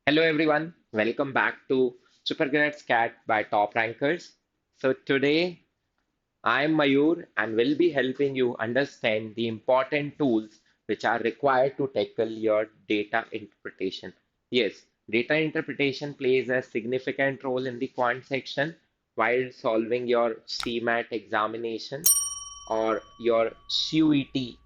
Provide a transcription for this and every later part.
Hello everyone, welcome back to Supergrad Scat by Top Rankers. So today I am Mayur and will be helping you understand the important tools which are required to tackle your data interpretation. Yes, data interpretation plays a significant role in the quant section while solving your CMAT examination or your CUET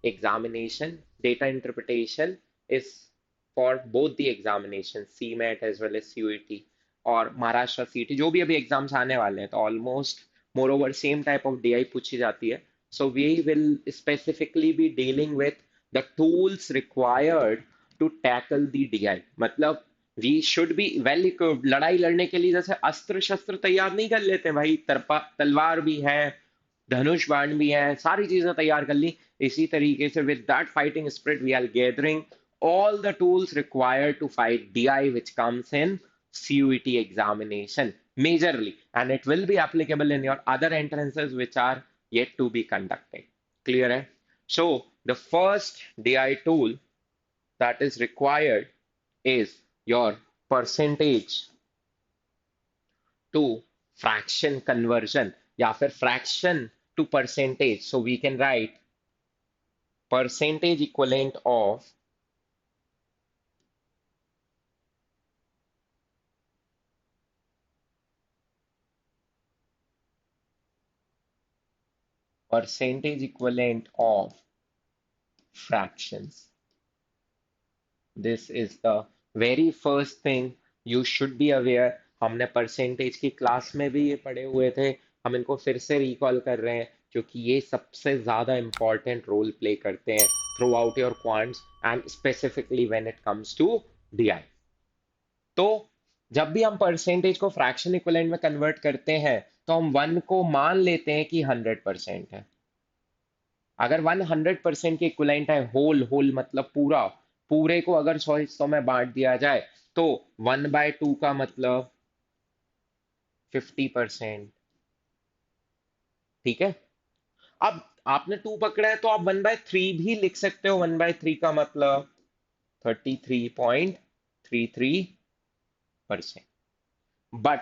examination. Data interpretation is for both the examinations, CMAT as well as CUET और महाराष्ट्र सीटी जो भी अभी exams आने वाले हैं तो almost more over same type of DI पूछी जाती है. So we will specifically be dealing with the tools required to tackle the DI. मतलब we should be well equipped. लड़ाई लड़ने के लिए जैसे अस्त्र शस्त्र तैयार नहीं कर लेते भाई, तरपा तलवार भी है, धनुष बाण भी है, सारी चीजें तैयार कर ली. इसी तरीके से with that fighting spirit we are gathering all the tools required to fight DI which comes in CUET examination majorly, and it will be applicable in your other entrances which are yet to be conducted. Clear hai? So the first DI tool that is required is your percentage to fraction conversion या फिर fraction to percentage. So we can write percentage equivalent of fractions. This is the very first thing you should be aware. हमने percentage की class में भी ये पढ़े हुए थे. हम इनको फिर से रिकॉल कर रहे हैं क्योंकि ये सबसे ज्यादा इंपॉर्टेंट रोल प्ले करते हैं throughout your quants and specifically when it comes to DI. तो जब भी हम परसेंटेज को फ्रैक्शन इक्विवेलेंट में कन्वर्ट करते हैं तो हम वन को मान लेते हैं कि 100% है. अगर 100% के इक्विवेलेंट है, होल होल मतलब पूरा, पूरे को अगर 100 हिस्सों में बांट दिया जाए तो 1/2 का मतलब 50%. ठीक है. अब आपने 2 पकड़ा है तो आप 1/3 भी लिख सकते हो. 1/3 का मतलब 33.33%. बट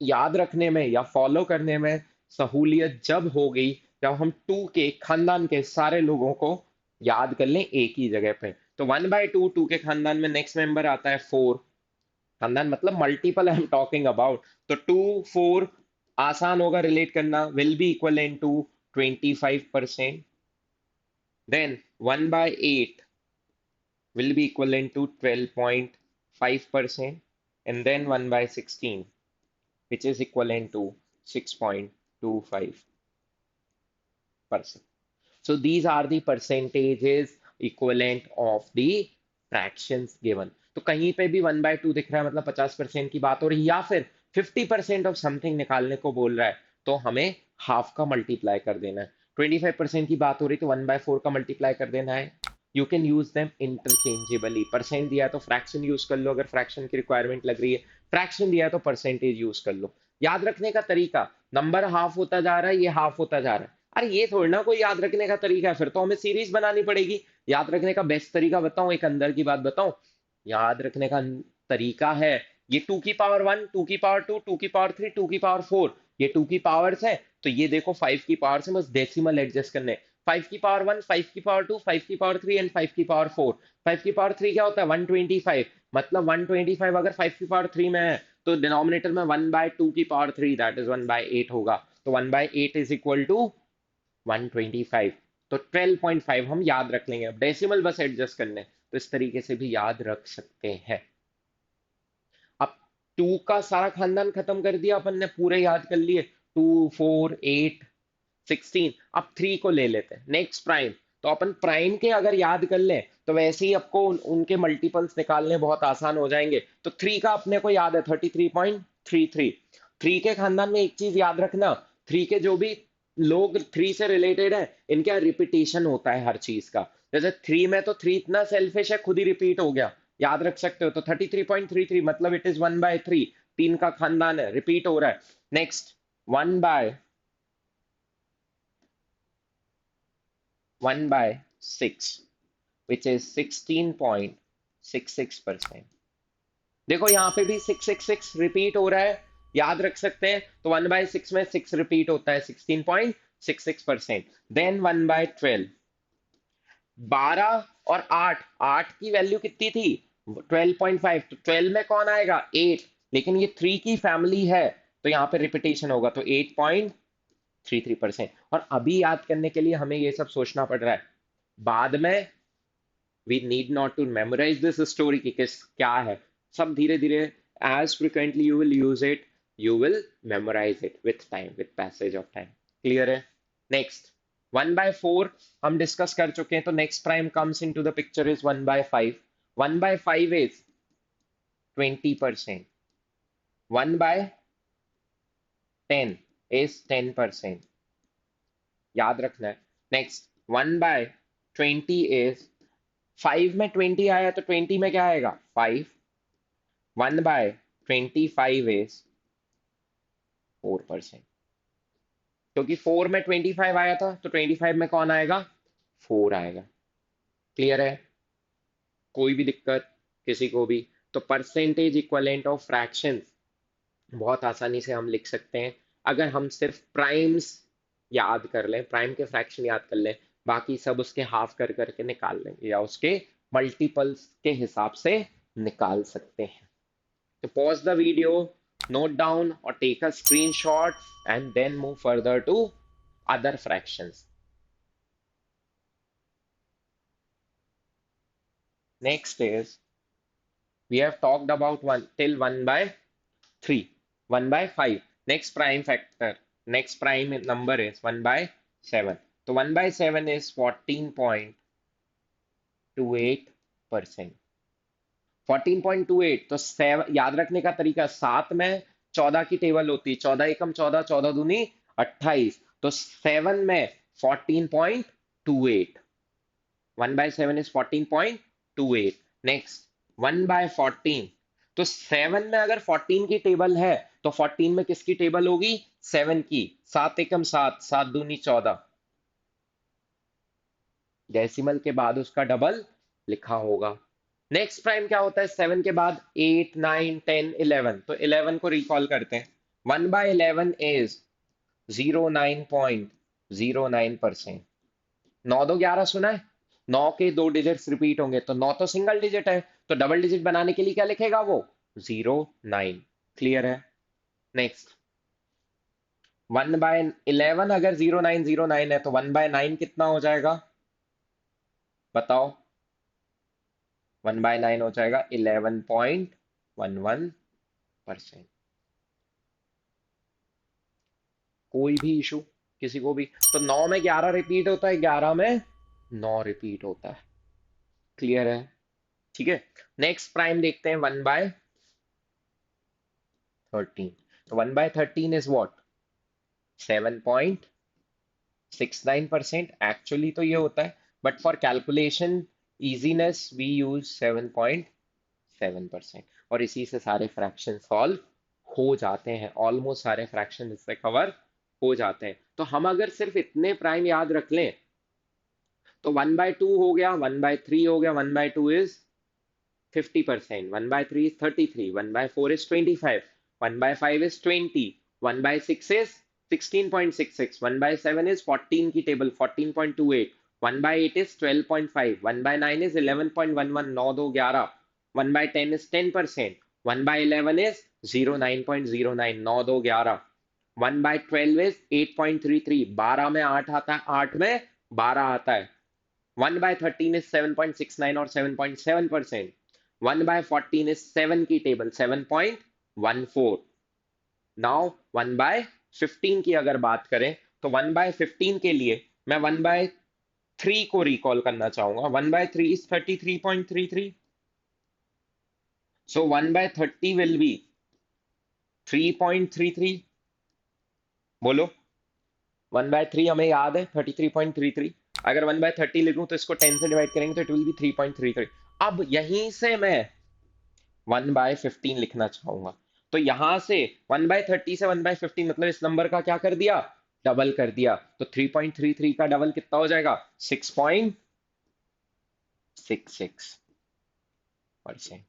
याद रखने में या फॉलो करने में सहूलियत जब होगी जब हम 2 के खानदान के सारे लोगों को याद कर लें एक ही जगह पे. तो 1/2 2 के खानदान में नेक्स्ट मेंबर आता है 4. खानदान मतलब multiple I am talking about. तो 2 4 आसान होगा रिलेट करना, will be equal to 25%. Then 1/8 will be equivalent to 12.5%, and then 1/16 which is equivalent to 6.25%. So these are the percentages equivalent of the fractions given. तो कहीं पे भी 1/2 दिख रहा है मतलब 50% की बात हो रही है या फिर 50% ऑफ समथिंग निकालने को बोल रहा है तो हमें हाफ का मल्टीप्लाई कर देना है. 25% की बात हो रही तो 1/4 का मल्टीप्लाई कर देना है. You can use them interchangeably. Percent दिया है तो फ्रैक्शन यूज कर लो अगर फ्रैक्शन की रिक्वायरमेंट लग रही है. फ्रैक्शन दिया है तो परसेंटेज यूज कर लो. याद रखने का तरीका, नंबर हाफ होता जा रहा है, ये हाफ होता जा रहा है. अरे ये थोड़ी ना कोई याद रखने का तरीका है, फिर तो हमें सीरीज बनानी पड़ेगी. याद रखने का बेस्ट तरीका बताऊं, एक अंदर की बात बताऊं. याद रखने का तरीका है ये 2 की पावर 1, 2 की पावर 2, 2 की पावर 3, 2 की पावर 4. ये 2 की पावर्स है तो ये देखो 5 की पावर से बस डेसिमल एडजस्ट करने. 5 की पावर 1, 5 की पावर 2, 5 की पावर 3 एंड 5 की पावर 4. 5 की पावर 3 क्या होता है? 125. मतलब 125 अगर 5 की पावर 3 में है तो डिनोमिनेटर में 1/2 की पावर 3 दैट इज 1/8 होगा. तो 1/8 इज इक्वल टू 125. तो 12.5 हम याद रख लेंगे. अब डेसिमल बस एडजस्ट करने, तो इस तरीके से भी याद रख सकते हैं. अब 2 का सारा खानदान खत्म कर दिया अपन ने, पूरे याद कर लिए. 2 4 8 16. अब 3 को ले लेते हैं नेक्स्ट प्राइम. तो अपन प्राइम के अगर याद कर लें तो वैसे ही आपको उनके मल्टीपल्स निकालने बहुत आसान हो जाएंगे. तो 3 का अपने को याद है 33.33. 3 के खानदान में एक चीज याद रखना, 3 के जो भी लोग 3 से रिलेटेड है इनका रिपीटेशन होता है हर चीज का. जैसे 3 में तो 3 इतना सेल्फिश है खुद ही रिपीट हो गया, याद रख सकते हो. तो 33.33 मतलब इट इज 1/3. 3 का खानदान है, रिपीट हो रहा है. Next 1/6 which is 16.6. 666%। देखो यहाँ पे भी 666 रिपीट हो रहा है, याद रख सकते हैं। तो 1/6 में 6 रिपीट होता है, 16.66%। देन 1/12, 12 और 8, 8 की वैल्यू कितनी थी? 12.5। तो 12 में कौन आएगा? 8। लेकिन ये 3 की फैमिली है, तो यहाँ पे रिपीटेशन होगा, तो 8.33%। और अभी याद करने के लिए हमें ये सब सोचना पड़ रहा है, बाद में we need not to memorize this story कि किस क्या है। सब धीरे धीरे, as frequently you will use it, you will memorize it with time, with passage of time। Clear है? नेक्स्ट, 1/4 हम डिस्कस कर चुके हैं, तो next prime comes into the picture is 1/5। 1/5 is 20%। 1/10 is 10%। याद रखना है। नेक्स्ट, 1/20 इज, 5 में 20 आया तो 20 में क्या आएगा? 5। 1/25 इज 4%। क्योंकि 4 में 25 आया था, तो 25 में कौन आएगा? 4 आएगा। क्लियर है? कोई भी दिक्कत किसी को भी? तो परसेंटेज इक्वलेंट ऑफ फ्रैक्शंस बहुत आसानी से हम लिख सकते हैं, अगर हम सिर्फ प्राइम्स याद कर लें, प्राइम के फ्रैक्शन याद कर लें, बाकी सब उसके हाफ कर करके निकाल लेंगे, या उसके मल्टीपल्स के हिसाब से निकाल सकते हैं। तो pause the video, note down or take a screenshot, and then move further to other fractions. Next is, we have talked about 1 till 1/3, 1/5. Next prime factor, next prime number is 1/7. So 1/7 is 14.28%। 14.28, तो 7 याद रखने का तरीका, 7 में 14 की table होती है, 14 एकम 14, 14 दूनी 28, तो 7 में 14.28। 1/7 is 14.28। नेक्स्ट, 1/14, तो 7 में अगर 14 की टेबल है, तो 14 में किसकी टेबल होगी? 7 की। 7 एकम 7, 7 दूनी 14, डेसिमल के बाद उसका डबल लिखा होगा। नेक्स्ट प्राइम क्या होता है 7 के बाद? 8, 9, 10, 11। तो 11 को रिकॉल करते हैं। 1/11 इज 09.09%। 9 2 11 सुना है? 9 के 2 डिजिट्स रिपीट होंगे, तो 9 तो सिंगल डिजिट है, तो डबल डिजिट बनाने के लिए क्या लिखेगा वो? 09। क्लियर है? नेक्स्ट, 1/11 अगर 0909 है, तो 1/9 कितना हो जाएगा? बताओ। 1/9 हो जाएगा 11.11%। कोई भी इशू किसी को भी? तो 9 में 11 रिपीट होता है, 11 में 9 रिपीट होता है। क्लियर है? ठीक है। नेक्स्ट प्राइम देखते हैं, 1/13। तो 1/13 इज व्हाट? 7.69%। एक्चुअली तो ये होता है, but for calculation easiness we use 7.7%। और इसी से सारे फ्रैक्शन सॉल्व हो जाते हैं, ऑलमोस्ट सारे फ्रैक्शन इससे कवर हो जाते हैं। तो हम अगर सिर्फ इतने प्राइम याद रख लें, तो 1/2 हो गया, 1/3 हो गया। 1/2 is 50%, 1/3 is 33, 1/4 is 25, 1/5 is 20, 1/6 is 16.66, 1/7 is 14 की table 14.28, 1/8 is 12.5, 1/9 is 11.11, 9 2 11, 1/10 is 10%, 1/11 is 09.09, 9 2 11, 1/12 is 8.33, 12 में 8 आता है, 8 में 12 आता है। 1/13 is 7.69 और 7.7%। 1/14 is 7 की टेबल 7.14। नाउ 1/15 की अगर बात करें, तो 1/15 के लिए मैं 1/3 को रिकॉल करना चाहूंगा। 1/3 is 33.33, so 1/30 will be 3.33। बोलो। 1/3 हमें याद है 33.33। अगर 1/30 लिखूं तो इसको 10 से डिवाइड करेंगे तो इट विल बी 3.33। अब यहीं से मैं 1/15 लिखना चाहूंगा, तो यहां से 1/30 से 1/15 मतलब इस नंबर का क्या कर दिया? डबल कर दिया। तो 3.33 का डबल कितना हो जाएगा? 6.66। परसेंट।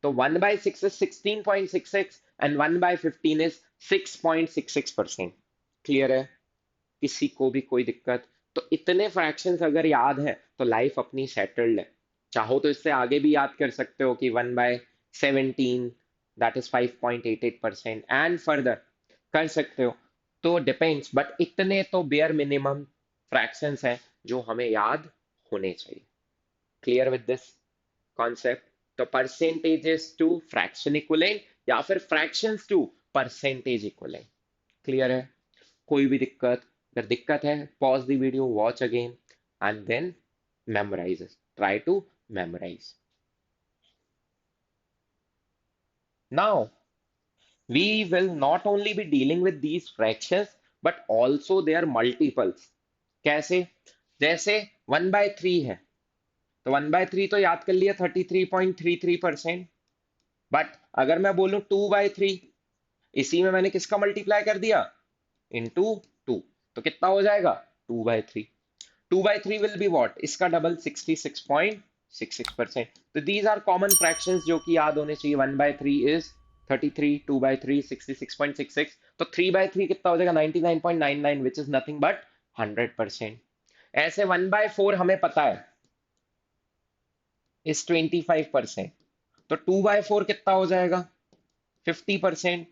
तो 1/6 is 16.66 and 1/15 is 6.66%। क्लियर है? किसी को भी कोई दिक्कत? तो इतने फ्रैक्शंस अगर याद है तो लाइफ अपनी सेटल्ड है। चाहो तो इससे आगे भी याद कर सकते हो कि 1/17 दैट इज 5.88% एंड फर्दर कर सकते हो। तो डिपेंड्स, बट इतने तो बेयर मिनिमम फ्रैक्शंस हैं जो हमें याद होने चाहिए। Clear with this concept? तो परसेंटेजेस टू फ्रैक्शन इक्विवेलेंट या फिर fractions to percentage equivalent. Clear है? कोई भी दिक्कत? अगर दिक्कत है, pause the video, watch again and then memorize it. Try to memorize. Now, we will not only be dealing with these fractions, but also their multiples. कैसे? जैसे 1/3 है, तो 1/3 तो याद कर लिया 33.33%। बट अगर मैं बोलूं 2/3, इसी में मैंने किसका मल्टीप्लाई कर दिया? इंटू 2, तो कितना हो जाएगा? 2/3। 2/3 will be what? इसका डबल 66.66%। तो these are common fractions जो कि याद होने चाहिए। 1/3 is 33, 2/3 66.66, तो 3/3 कितना हो जाएगा? 99.99, which is nothing but 100%। ऐसे 1/4 हमें पता है is 25%, तो 2/4 कितना हो जाएगा? 50%।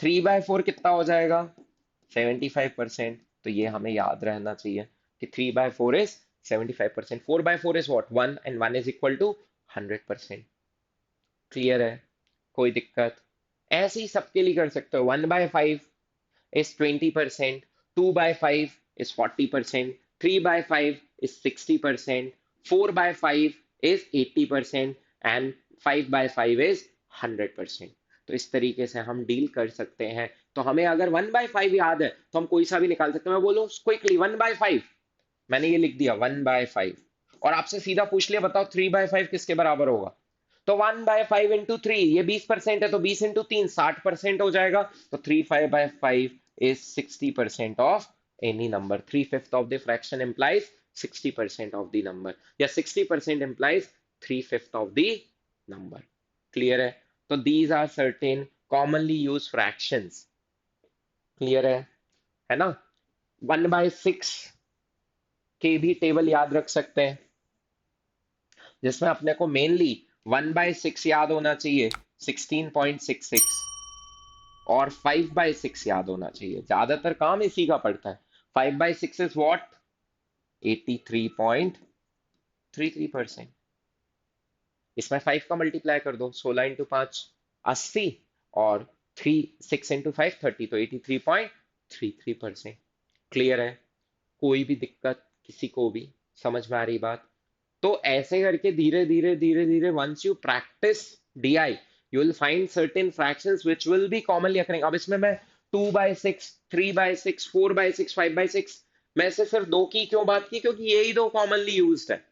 3/4 कितना हो जाएगा? 75%। तो ये हमें याद रहना चाहिए कि 3/4 is 75%। 4/4 is what? 1 and 1 is equal to 100%। Clear है? कोई दिक्कत? ऐसे ही सबके लिए कर सकते हो। 1/5 is 20%, 2/5 is 40%, 3/5 is 60%, 4/5 is 80% and 5/5 is 100%। तो इस तरीके से हम डील कर सकते हैं। तो हमें अगर 1/5 याद है तो हम कोई सा भी निकाल सकते हैं। मैं बोलो क्विकली 1/5, मैंने ये लिख दिया 1/5, और आपसे सीधा पूछ लिया बताओ 3/5 किसके बराबर होगा? तो 1/5 इंटू 3, ये 20% है, तो 20 इंटू 3 60% हो जाएगा। तो 3/5 is 60% of any number। 3/5 of the fraction implies 60% of the number, या 60% implies 3/5 of the number। Clear है? तो these are certain commonly used fractions। Clear है ना? 1/6 के भी टेबल याद रख सकते हैं, जिसमें अपने को मेनली 1/6 याद होना चाहिए 16.66, और 5/6 याद होना चाहिए। ज्यादातर काम इसी का पड़ता है। 5/6 इज व्हाट? 83.33%। इसमें 5 का मल्टीप्लाई कर दो, 16 इंटू 5 80, और 6 इंटू 5 30, तो 83.33%। क्लियर है? कोई भी दिक्कत किसी को भी? समझ में आ रही बात? तो ऐसे करके धीरे धीरे धीरे धीरे once you practice DI, you will find certain fractions which will be commonly occurring. अब इसमें मैं 2/6, 3/6, 4/6, 5/6, मैं से सिर्फ दो की क्यों बात की? क्योंकि यही दो कॉमनली यूज्ड है,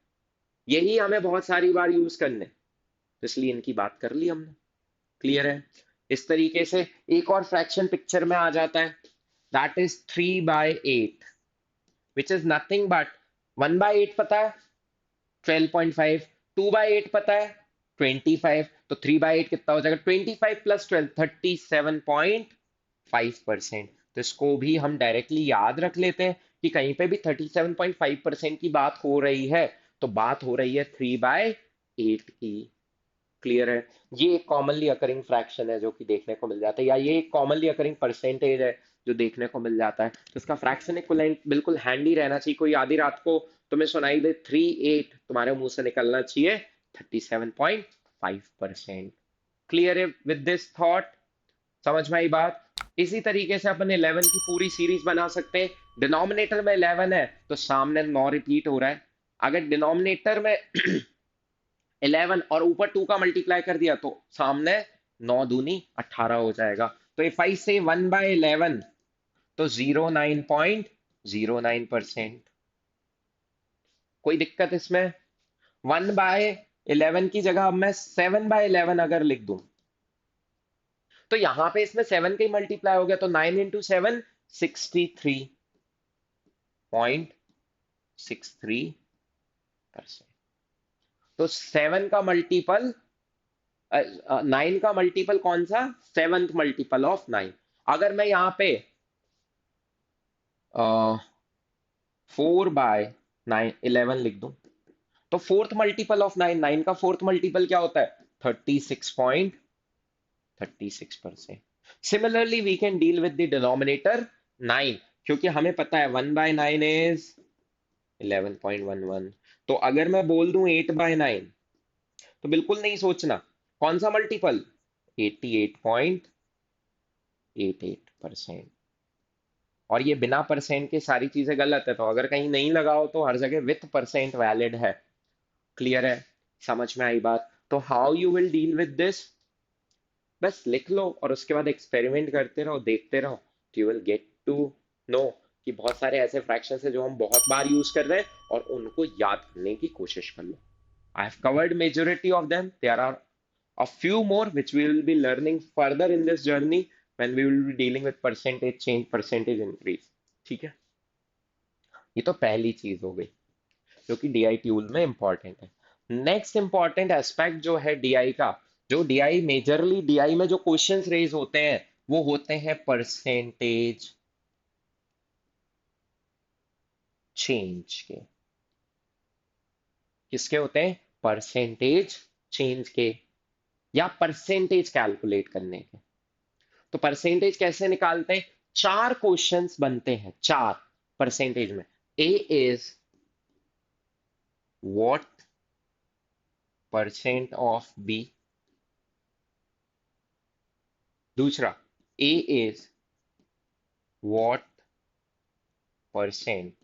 यही हमें बहुत सारी बार यूज करने, तो इसलिए इनकी बात कर ली हमने। क्लियर है? इस तरीके से एक और फ्रैक्शन पिक्चर में आ जाता है, that is 3/8, which is nothing but 1/8 पता है 12.5, 2/8 पता है 25, तो 3/8 कितना हो जाएगा? 25 प्लस 12, 37.5%। तो इसको भी हम डायरेक्टली याद रख लेते हैं कि कहीं पे भी 37.5% की बात हो रही है तो बात हो रही है 3/8 की। क्लियर है? ये एक कॉमनली अकरिंग फ्रैक्शन है जो कि देखने को मिल जाता है, या ये एक कॉमनली अकरिंग परसेंटेज है जो देखने को मिल जाता है। तो इसका फ्रैक्शन इक्विवेलेंट बिल्कुल हैंडी रहना चाहिए। कोई आधी रात को तुम्हें सुनाई दे 3/8, तुम्हारे मुंह से निकलना चाहिए 37.5%। क्लियर है विद दिस थॉट? समझ में आई बात? इसी तरीके से अपन 11 की पूरी सीरीज बना सकते हैं। डिनोमिनेटर में 11 है तो सामने 9 रिपीट हो रहा है। अगर डिनोमिनेटर में 11 और ऊपर 2 का मल्टीप्लाई कर दिया तो सामने 9 दूनी 18 हो जाएगा। तो इफ आई से 1/11, तो 09.09%। कोई दिक्कत इसमें? 1/11 की जगह अब मैं 7/11 अगर लिख दूं, तो यहां पे इसमें 7 का ही मल्टीप्लाई हो गया, तो 9 इंटू 7 63.63%। तो 7 का मल्टीपल, 9 का मल्टीपल कौन सा? 7th multiple of 9। अगर मैं यहाँ पे 4/9 11 लिख दूं, तो फोर्थ मल्टीपल ऑफ 9, 9 का फोर्थ मल्टीपल क्या होता है? 36.36%। Similarly we can deal with the denominator 9, क्योंकि हमें पता है 1/9 इज 11.11। तो अगर मैं बोल दूं 8/9, तो बिल्कुल नहीं सोचना, कौन सा मल्टीपल? 88.88%। और ये बिना परसेंट के सारी चीजें गलत है, तो अगर कहीं नहीं लगा हो तो हर जगह विथ परसेंट वैलिड है। क्लियर है? समझ में आई बात? तो how you will deal with this, बस लिख लो और उसके बाद एक्सपेरिमेंट करते रहो, देखते रहो, you will get to know कि बहुत सारे ऐसे फ्रैक्शंस है जो हम बहुत बार यूज कर रहे हैं, और उनको याद करने की कोशिश कर लो। I have covered majority of them, there are a few more which we will be learning further in this journey when we will be dealing with percentage change, percentage increase। ठीक है, ये तो पहली चीज हो गई जो कि डीआई ट्यूल में इंपॉर्टेंट है। नेक्स्ट इंपॉर्टेंट एस्पेक्ट जो है डीआई का, जो डीआई मेजरली डीआई में जो क्वेश्चंस रेज होते हैं वो होते हैं परसेंटेज चेंज के। किसके होते हैं? परसेंटेज चेंज के, या परसेंटेज कैलकुलेट करने के। तो परसेंटेज कैसे निकालते हैं? चार क्वेश्चंस बनते हैं, चार परसेंटेज में। A is what percent of B. दूसरा, A is what percent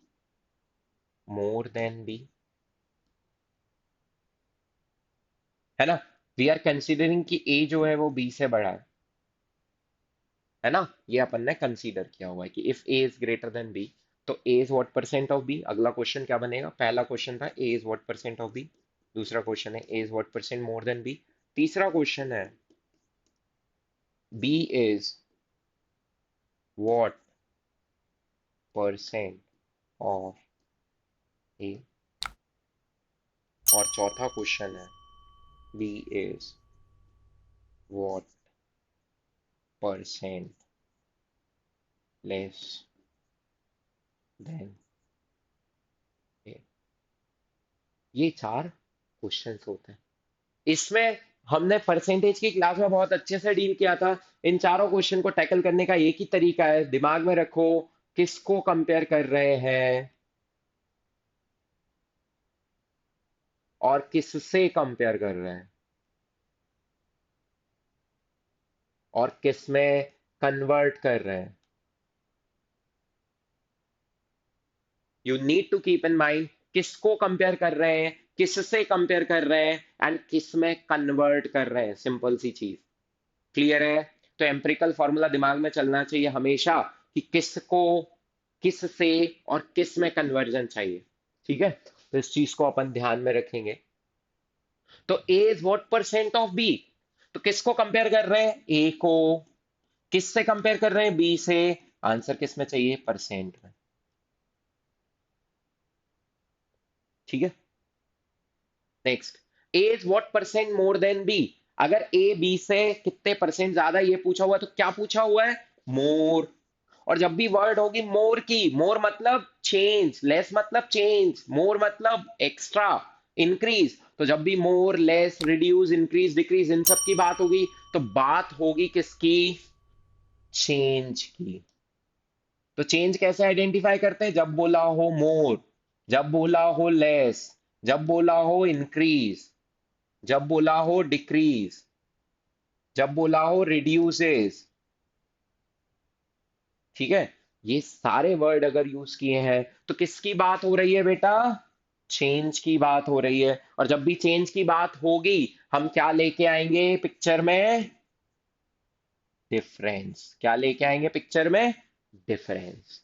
more than B. है ना? वी आर कंसिडरिंग कि ए जो है वो बी से बड़ा है ना? ये अपन ने कंसीडर किया हुआ है कि if A is greater than B, तो A is what percent of B. अगला क्वेश्चन क्या बनेगा? पहला क्वेश्चन था A is what percent of B, दूसरा क्वेश्चन है A is what percent more than B, तीसरा क्वेश्चन है B is what percent of A, और चौथा क्वेश्चन है B is what percent less than A. ये चार क्वेश्चंस होते हैं। इसमें हमने परसेंटेज की क्लास में बहुत अच्छे से डील किया था। इन चारों क्वेश्चन को टैकल करने का एक ही तरीका है, दिमाग में रखो किसको कंपेयर कर रहे हैं और किससे कंपेयर कर रहे हैं, और किस में कन्वर्ट कर रहे हैं। You need to keep in mind किसको कंपेयर कर रहे हैं, किससे कंपेयर कर रहे हैं, एंड किस में कन्वर्ट कर रहे हैं। सिंपल सी चीज। क्लियर है? तो एम्पिरिकल फॉर्मूला दिमाग में चलना चाहिए हमेशा कि किसको किससे और किस में कन्वर्जन चाहिए। ठीक है, तो इस चीज को अपन ध्यान में रखेंगे। तो A is what percent of B, तो किसको कंपेयर कर रहे हैं? ए को। किससे कंपेयर कर रहे हैं? बी से। आंसर किस में चाहिए? परसेंट में। ठीक है, next, A is what percent more than B. अगर ए बी से कितने परसेंट ज्यादा ये पूछा हुआ है, तो क्या पूछा हुआ है? मोर। और जब भी वर्ड होगी मोर की, मोर मतलब चेंज, लेस मतलब चेंज, मोर मतलब एक्स्ट्रा, इंक्रीज। तो जब भी मोर, लेस, रिड्यूस, इंक्रीज, डिक्रीज, इन सब की बात होगी, तो बात होगी किसकी? चेंज की। तो चेंज कैसे आइडेंटिफाई करते हैं? जब बोला हो मोर, जब बोला हो लेस, जब बोला हो इंक्रीज, जब बोला हो डिक्रीज, जब बोला हो रिड्यूसेस। ठीक है, ये सारे वर्ड अगर यूज किए हैं तो किसकी बात हो रही है बेटा? चेंज की बात हो रही है। और जब भी चेंज की बात होगी, हम क्या लेके आएंगे पिक्चर में? डिफरेंस। क्या लेके आएंगे पिक्चर में? डिफरेंस।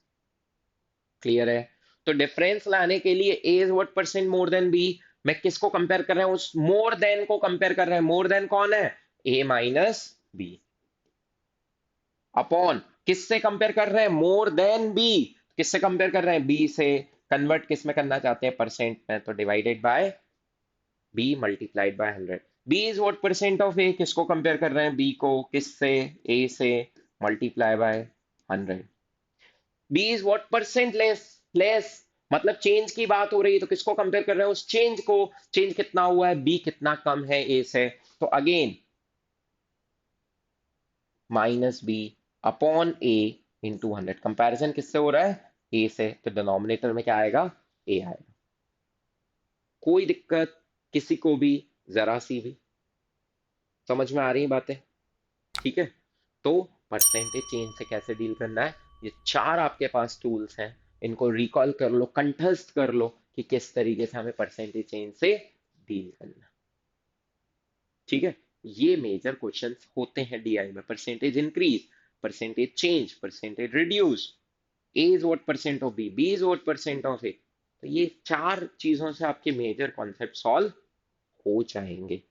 क्लियर है? तो डिफरेंस लाने के लिए A is what percent more than B, मैं किसको कंपेयर कर रहा हूं? उस मोर देन को कंपेयर कर रहे हैं। मोर देन कौन है? ए माइनस बी, अपॉन किससे कंपेयर कर रहे हैं? More than B. किससे कंपेयर कर रहे हैं? बी से। कन्वर्ट किस में करना चाहते हैं? परसेंट में, तो divided by B multiplied by 100। B is what percent of A, किसको कंपेयर कर रहे हैं, बी को किससे, ए से, multiply by 100। B is what percent less, less मतलब चेंज की बात हो रही है, तो किसको कंपेयर कर रहे हैं, उस चेंज को। चेंज कितना हुआ है, बी कितना कम है ए से, तो अगेन माइनस बी अपॉन ए इंटू 100। कंपेरिजन किससे हो रहा है, ए से, तो डिनोमिनेटर में क्या आएगा, ए आएगा। कोई दिक्कत किसी को भी, जरा सी भी, समझ में आ रही है बातें, ठीक है। तो परसेंटेज चेंज से कैसे डील करना है, ये चार आपके पास टूल्स हैं, इनको रिकॉल कर लो, कंठस्थ कर लो कि किस तरीके से हमें परसेंटेज चेंज से डील करना है, ठीक है। ये मेजर क्वेश्चंस होते हैं डीआई में, percentage increase, percentage change, percentage reduce, A is what percent of B, B is what percent of A. तो ये चार चीजों से आपके मेजर कॉन्सेप्ट सॉल्व हो जाएंगे।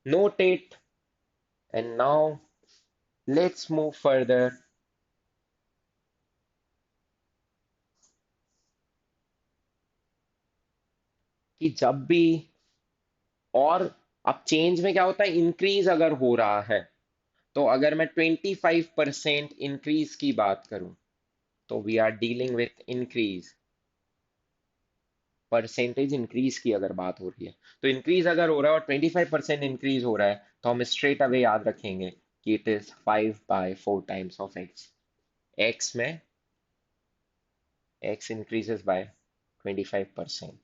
Note it. And now let's move further कि जब भी, और अब चेंज में क्या होता है, इंक्रीज अगर हो रहा है, तो अगर मैं 25% इंक्रीज की बात करूं, तो we are dealing with increase. Percentage increase की अगर बात हो रही है, तो इंक्रीज अगर हो रहा है और 25% इंक्रीज हो रहा है, तो हम स्ट्रेट अवे याद रखेंगे कि it is 5/4 times of X. X में X increases by 25%।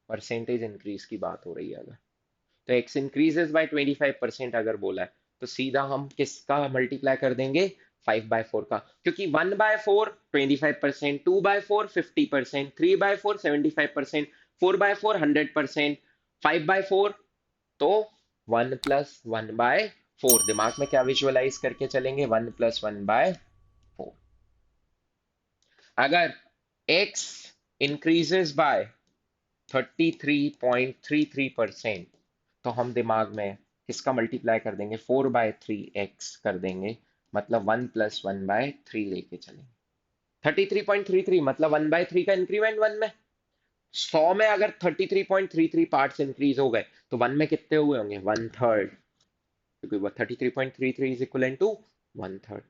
Percentage increase की बात हो रही है अगर, तो एक्स इंक्रीजेस बाय 25% अगर बोला है, तो सीधा हम किसका मल्टीप्लाई कर देंगे, 5/4 का, क्योंकि 1/4 25%, 2/4 50%, 3/4 75%, 4/4 100%, 5/4 तो 1+1/4। दिमाग में क्या विजुअलाइज करके चलेंगे, 1+1/4। अगर x इंक्रीजेस बाय 33.33%, तो हम दिमाग में किसका मल्टीप्लाई कर देंगे, 4/3x कर देंगे, मतलब 1+1/3 लेके चलेंगे। 33.33 मतलब 1/3 का इंक्रीमेंट वन में। 100 में अगर 33.33 पार्ट्स इंक्रीज हो गए, तो वन में कितने हुए होंगे, 1/3, क्योंकि वो 33.33 इज इक्वल टू 1/3।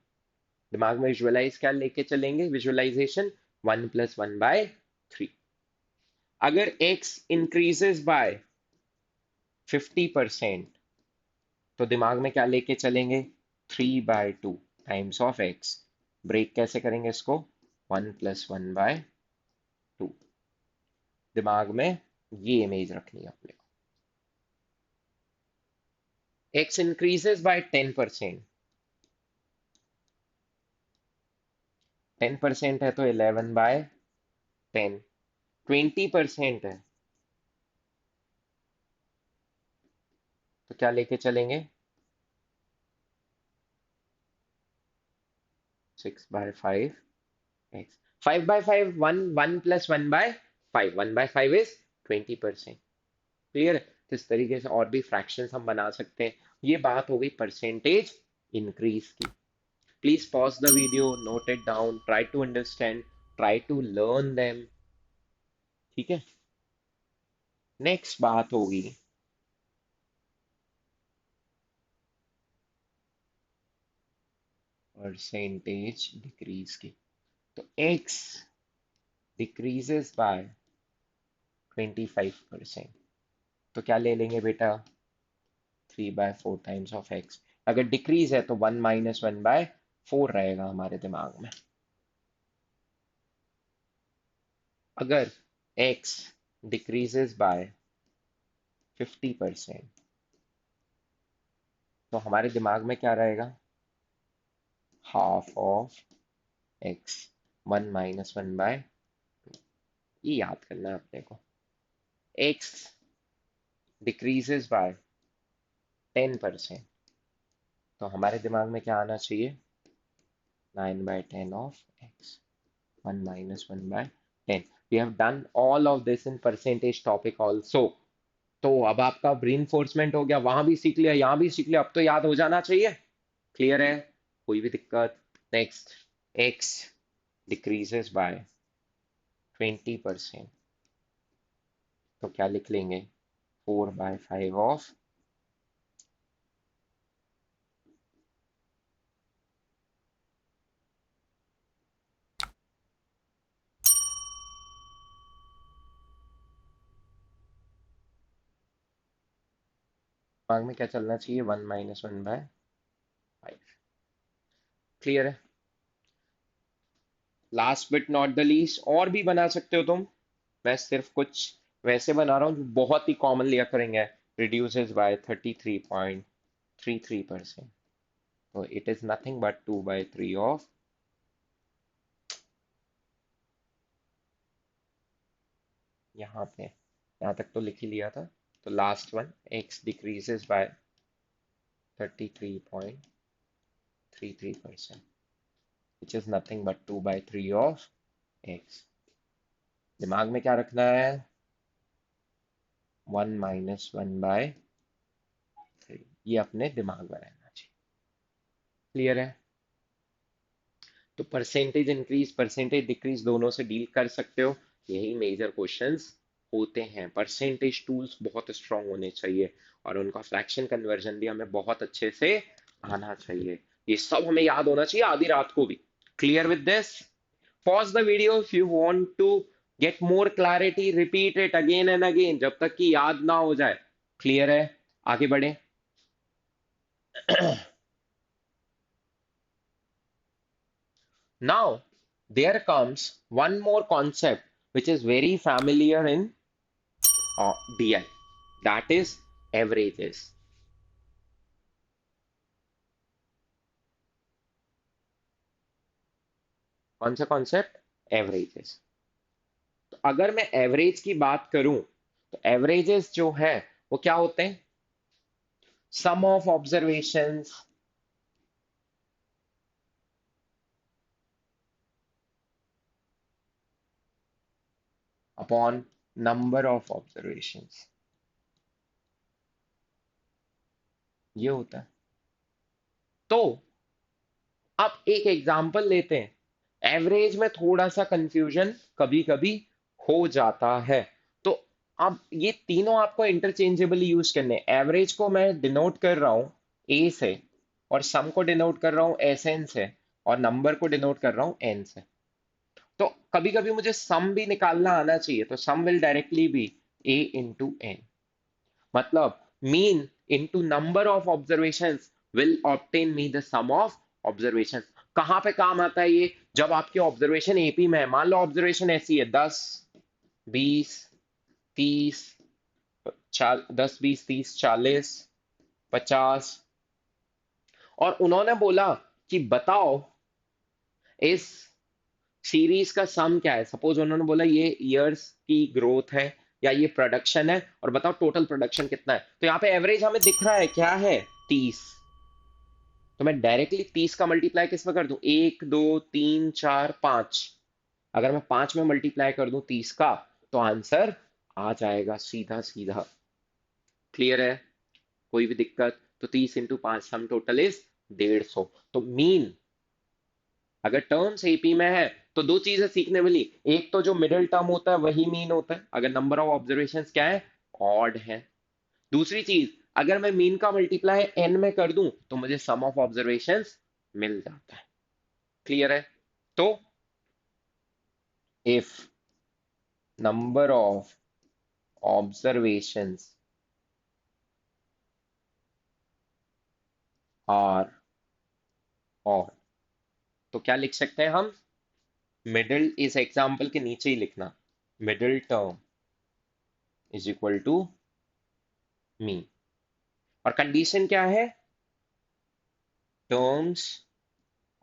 दिमाग में विजुअलाइज क्या लेके चलेंगे, विजुअलाइजेशन 1+1/3। अगर x इंक्रीजेस बाय 50%, तो दिमाग में क्या लेके चलेंगे, 3/2 टाइम्स ऑफ x। ब्रेक कैसे करेंगे इसको, 1+1/2। दिमाग में ये इमेज रखनी है अपने को। x इंक्रीजेस बाय 10%, 10% है तो 11/10। 20% है तो क्या लेके चलेंगे, 6/5x। 5/5 1, 1+1/5, 1/5 इज 20%। क्लियर है, तो इस तरीके से और भी फ्रैक्शंस हम बना सकते हैं। ये बात हो गई परसेंटेज इंक्रीज की। Please pause the video, note it down, try to understand, try to learn them, ठीक है। नेक्स्ट बात होगी परसेंटेज डिक्रीज की। तो x डिक्रीजेस बाय 25%, तो क्या ले लेंगे बेटा, 3/4 टाइम्स ऑफ x। अगर डिक्रीज है तो 1-1/4 रहेगा हमारे दिमाग में। अगर x डिक्रीजेस बाय 50%, तो हमारे दिमाग में क्या रहेगा, हाफ ऑफ x, 1-1/2। ये याद करना है अपने को। x डिक्रीजेस बाय 10%, तो हमारे दिमाग में क्या आना चाहिए, 9/10 of x, 1-1/10। We have done all of this in percentage topic also। तो अब आपका reinforcement हो गया, वहां भी सीख लिया, यहाँ भी सीख लिया, अब तो याद हो जाना चाहिए। क्लियर है, कोई भी दिक्कत, नेक्स्ट, x डिक्रीजेस बाय 20%, तो क्या लिख लेंगे? 4/5 ऑफ दिमाग में क्या चलना चाहिए? 1 - 1/5। क्लियर है? Last but not the least, और भी बना सकते हो तुम। मैं सिर्फ कुछ वैसे बना रहा हूँ जो बहुत ही कॉमनली अकरिंग है। रिड्यूसेस बाय 33.33%, तो it is nothing but 2/3 of, यहाँ पे यहाँ तक तो लिख ही लिया था। तो last one, x decreases by 33.33%, which is nothing but 2/3 of x. दिमाग में क्या रखना है? 1 - 1/3, ये अपने दिमाग में रहना चाहिए। क्लियर है? तो परसेंटेज इंक्रीज परसेंटेज डिक्रीज दोनों से डील कर सकते हो। यही मेजर क्वेश्चंस होते हैं। परसेंटेज टूल्स बहुत स्ट्रांग होने चाहिए, और उनका फ्रैक्शन कन्वर्जन भी हमें बहुत अच्छे से आना चाहिए। ये सब हमें याद होना चाहिए आधी रात को भी। Clear with this? Pause the video if you want to get more clarity, repeat it again and again जब तक कि याद ना हो जाए। क्लियर है? आगे बढ़े। Now, there comes one more concept which is very familiar in DI, that is averages. कौन सा कॉन्सेप्ट? एवरेजेस। तो अगर मैं एवरेज की बात करूं, तो एवरेजेस जो है वो क्या होते हैं? Sum of observations upon number of observations, ये होता है। तो अब एक एग्जांपल लेते हैं। एवरेज में थोड़ा सा कंफ्यूजन कभी कभी हो जाता है। तो अब ये तीनों आपको इंटरचेंजेबली यूज करने। एवरेज को मैं डिनोट कर रहा हूं ए से, और सम को डिनोट कर रहा हूं एस एन से, और नंबर को डिनोट कर रहा हूं एन से। तो कभी कभी मुझे सम भी निकालना आना चाहिए, तो sum will directly be A into N. मतलब mean into number of observations will obtain me the sum of observations. कहां पे काम आता है ये? जब आपकी ऑब्जर्वेशन एपी में है। मान लो ऑब्जर्वेशन ऐसी है 10, 20, 30, 10, 20, 30, 40, 50, और उन्होंने बोला कि बताओ इस सीरीज का सम क्या है। सपोज उन्होंने बोला ये ईयर्स की ग्रोथ है, या ये प्रोडक्शन है, और बताओ टोटल प्रोडक्शन कितना है। तो यहाँ पे एवरेज हमें दिख रहा है क्या है? 30। तो मैं डायरेक्टली 30 का मल्टीप्लाई किस में कर दूं? 1, 2, 3, 4, 5। अगर मैं 5 में मल्टीप्लाई कर दूं 30 का, तो आंसर आ जाएगा सीधा सीधा। क्लियर है? कोई भी दिक्कत? तो 30 × 5, सम टोटल इज 150। तो मीन अगर टर्म्स एपी में है तो दो चीजें सीखने मिली। एक तो जो मिडिल टर्म होता है वही मीन होता है अगर नंबर ऑफ ऑब्जर्वेशंस क्या है? ऑड है। दूसरी चीज, अगर मैं मीन का मल्टीप्लाई एन में कर दूं तो मुझे सम ऑफ ऑब्जर्वेशंस मिल जाता है। क्लियर है? तो if number of observations are odd, तो क्या लिख सकते हैं हम? मिडिल इस एग्जाम्पल के नीचे ही लिखना, middle term is equal to mean. और कंडीशन क्या है? Terms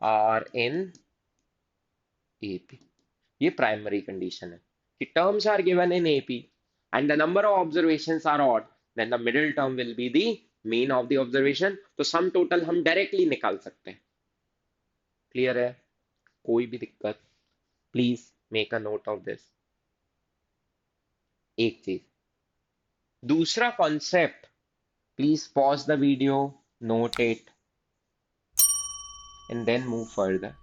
are in AP. ये प्राइमरी कंडीशन है कि terms are given in AP and the number of observations are odd, then the middle term will be the mean of the observation. तो sum total हम directly निकाल सकते हैं। Clear है? कोई भी दिक्कत? Please make a note of this. एक चीज, दूसरा concept, please pause the video, note it, and then move further.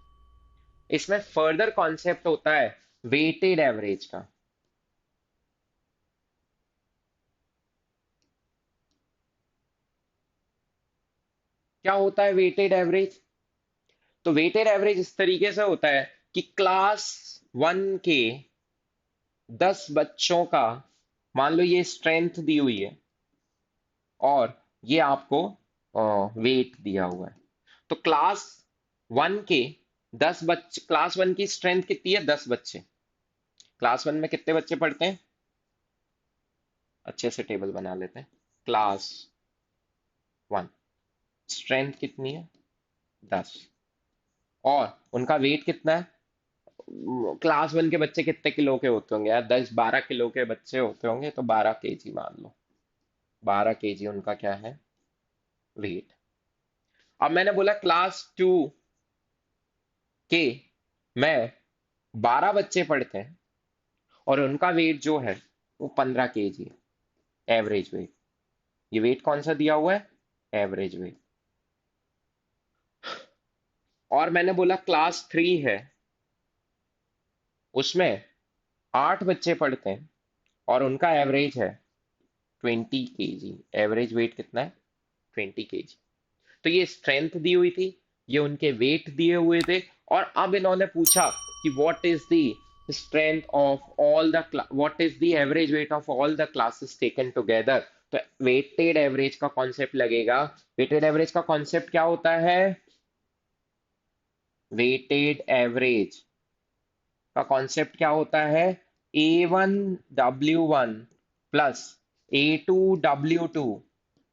इसमें फर्दर कॉन्सेप्ट होता है वेटेड एवरेज का। क्या होता है वेटेड एवरेज? तो वेटेड एवरेज इस तरीके से होता है कि क्लास 1 के 10 बच्चों का, मान लो ये स्ट्रेंथ दी हुई है और ये आपको वेट दिया हुआ है। तो क्लास 1 के 10 बच्चे, क्लास 1 की स्ट्रेंथ कितनी है? 10 बच्चे। क्लास 1 में कितने बच्चे पढ़ते हैं? अच्छे से टेबल बना लेते हैं। क्लास 1 स्ट्रेंथ कितनी है? 10। और उनका वेट कितना है? क्लास 1 के बच्चे कितने किलो के होते होंगे यार? 10-12 किलो के बच्चे होते होंगे, तो 12 kg मान लो। 12 kg उनका क्या है? वेट। अब मैंने बोला क्लास 2 के में 12 बच्चे पढ़ते हैं और उनका वेट जो है वो 15 kg है, एवरेज वेट। ये वेट कौन सा दिया हुआ है? Average weight. और मैंने बोला क्लास 3 है, उसमें 8 बच्चे पढ़ते हैं और उनका एवरेज है 20 kg। एवरेज वेट कितना है? 20 kg। तो ये स्ट्रेंथ दी हुई थी, ये उनके वेट दिए हुए थे, और अब इन्होंने पूछा कि what is the strength of all the, what is the average weight of all the classes taken together. तो वेटेड एवरेज का कॉन्सेप्ट लगेगा। वेटेड एवरेज का कॉन्सेप्ट क्या होता है? वेटेड एवरेज का कॉन्सेप्ट क्या होता है? A1W1 plus A2W2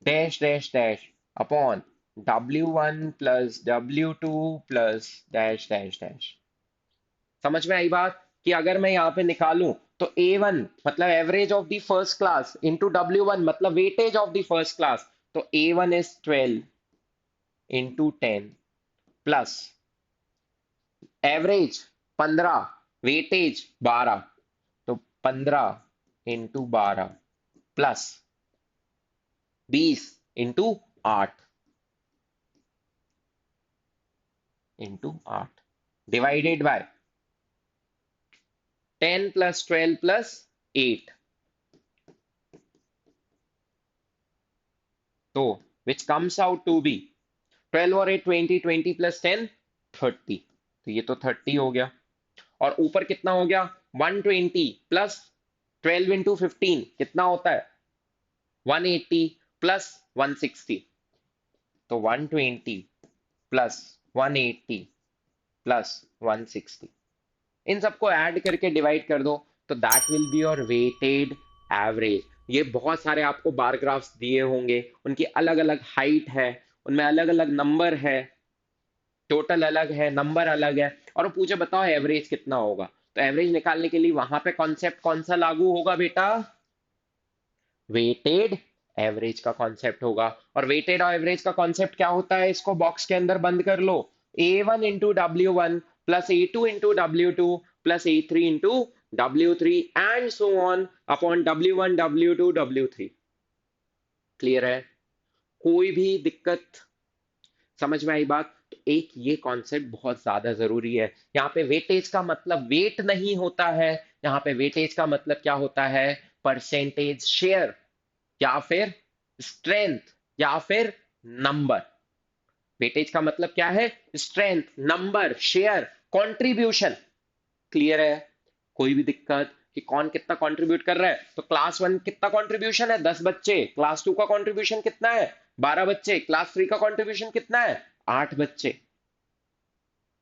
dash dash dash upon W1 plus W2 plus dash dash dash. समझ में आई बात? कि अगर मैं यहाँ पे निकालूं तो A1 मतलब average of the first class into W1 मतलब weightage of the first class, तो A1 is 12 into 10 plus average 15, weightage 12, तो 15 into 12 plus 20 into 8 into 8 divided by 10 plus 12 plus 8, तो which comes out to be 12 और 8 20, 20 plus 10 30। तो ये तो 30 हो गया। और ऊपर कितना हो गया? 120 प्लस 12 इंटू 15 कितना होता है? 180 प्लस 160, तो 120 प्लस 180 प्लस 160, इन सबको ऐड करके डिवाइड कर दो, तो that will be your weighted average. ये बहुत सारे आपको बार ग्राफ्स दिए होंगे, उनकी अलग अलग हाइट है, उनमें अलग अलग नंबर है, टोटल अलग है, नंबर अलग है, और वो पूछे बताओ एवरेज कितना होगा। तो एवरेज निकालने के लिए वहां पे कॉन्सेप्ट कौन सा लागू होगा बेटा? वेटेड एवरेज का कॉन्सेप्ट होगा। और वेटेड और एवरेज का कॉन्सेप्ट क्या होता है? इसको बॉक्स के अंदर बंद कर लो। A1 into W1 plus A2 into W2 plus A3 into W3 and so on upon W1 W2 W3। Clear है? कोई भी दिक्कत? समझ में आई बात? तो एक ये कॉन्सेप्ट बहुत ज्यादा जरूरी है। यहाँ पे वेटेज का मतलब वेट नहीं होता है, यहाँ पे वेटेज का मतलब क्या होता है? परसेंटेज शेयर, या फिर स्ट्रेंथ, या फिर नंबर। वेटेज का मतलब क्या है? Strength, number, share, contribution. Clear है? कोई भी दिक्कत कि कौन कितना कंट्रीब्यूट कर रहा है? तो क्लास 1 कितना कंट्रीब्यूशन है? 10 बच्चे। क्लास 2 का कंट्रीब्यूशन कितना है? 12 बच्चे। क्लास 3 का कंट्रीब्यूशन कितना है? 8 बच्चे।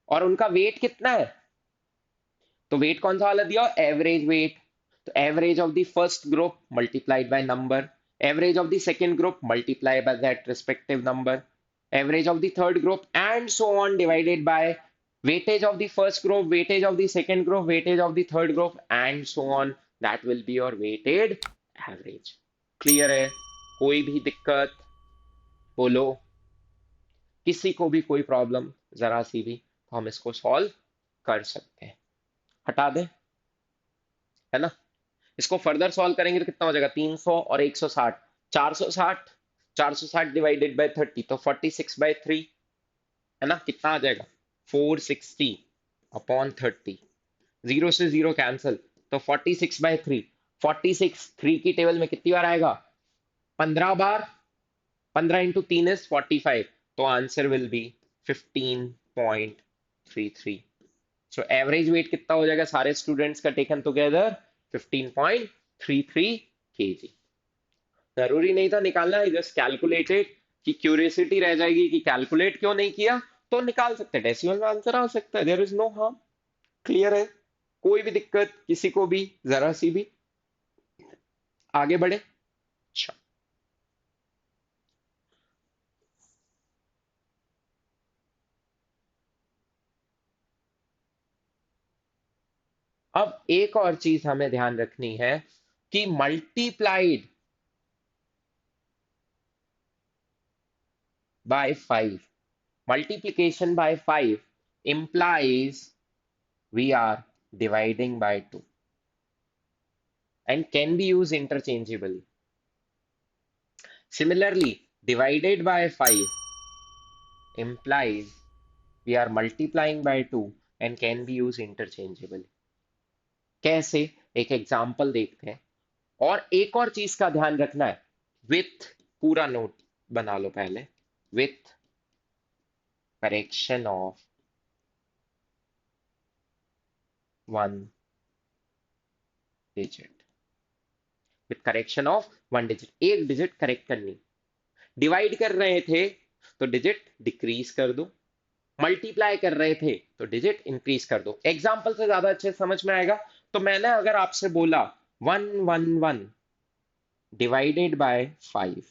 और उनका वेट कितना है? तो वेट कौन सा वाला दिया? Average weight. तो average of the first group multiplied by number, average of the second group multiply by that respective number, average of the third group and so on divided by weightage of the first group, weightage of the second group, weightage of the third group and so on, that will be your weighted average। Clear है? कोई भी दिक्कत बोलो, किसी को भी कोई problem जरा सी भी, तो हम इसको सॉल्व कर सकते हैं। हटा दें, है ना? इसको फर्दर सॉल्व करेंगे तो कितना हो जाएगा? 300 और 160, 460, 460 डिवाइडेड बाय 30, तो 46/3, है ना? कितना आ जाएगा? 460 अपॉन 30, जीरो से जीरो कैंसिल, तो 46/3। 46 3 की टेबल में कितनी बार आएगा? 15 बार। 15 इंटू 3 इज 45, तो answer will be 15.33। So average weight कितना हो जाएगा सारे स्टूडेंट्स का टेकन टुगेदर? 15.33 kg। जरूरी नहीं था निकालना, जस्ट कैलकुलेटेड, कि क्यूरियोसिटी रह जाएगी कि कैलकुलेट क्यों नहीं किया, तो निकाल सकते हैं, डेसिमल में आंसर आ सकता है, there is no harm. Clear है? कोई भी दिक्कत किसी को भी जरा सी भी? आगे बढ़े। अच्छा, अब एक और चीज हमें ध्यान रखनी है कि multiplied by 5, multiplication by 5 implies we are dividing by 2 and can be used interchangeably. Similarly, divided by 5 implies we are multiplying by 2 and can be used interchangeably. कैसे? एक एग्जांपल देखते हैं। और एक और चीज का ध्यान रखना है, विथ, पूरा नोट बना लो पहले, with correction of 1 digit, with correction of 1 digit, एक डिजिट करेक्ट करनी। डिवाइड कर रहे थे तो डिजिट डिक्रीज कर दो, मल्टीप्लाई कर रहे थे तो डिजिट इंक्रीज कर दो। एग्जाम्पल से ज्यादा अच्छे समझ में आएगा। तो मैंने अगर आपसे बोला 111 डिवाइडेड बाय 5,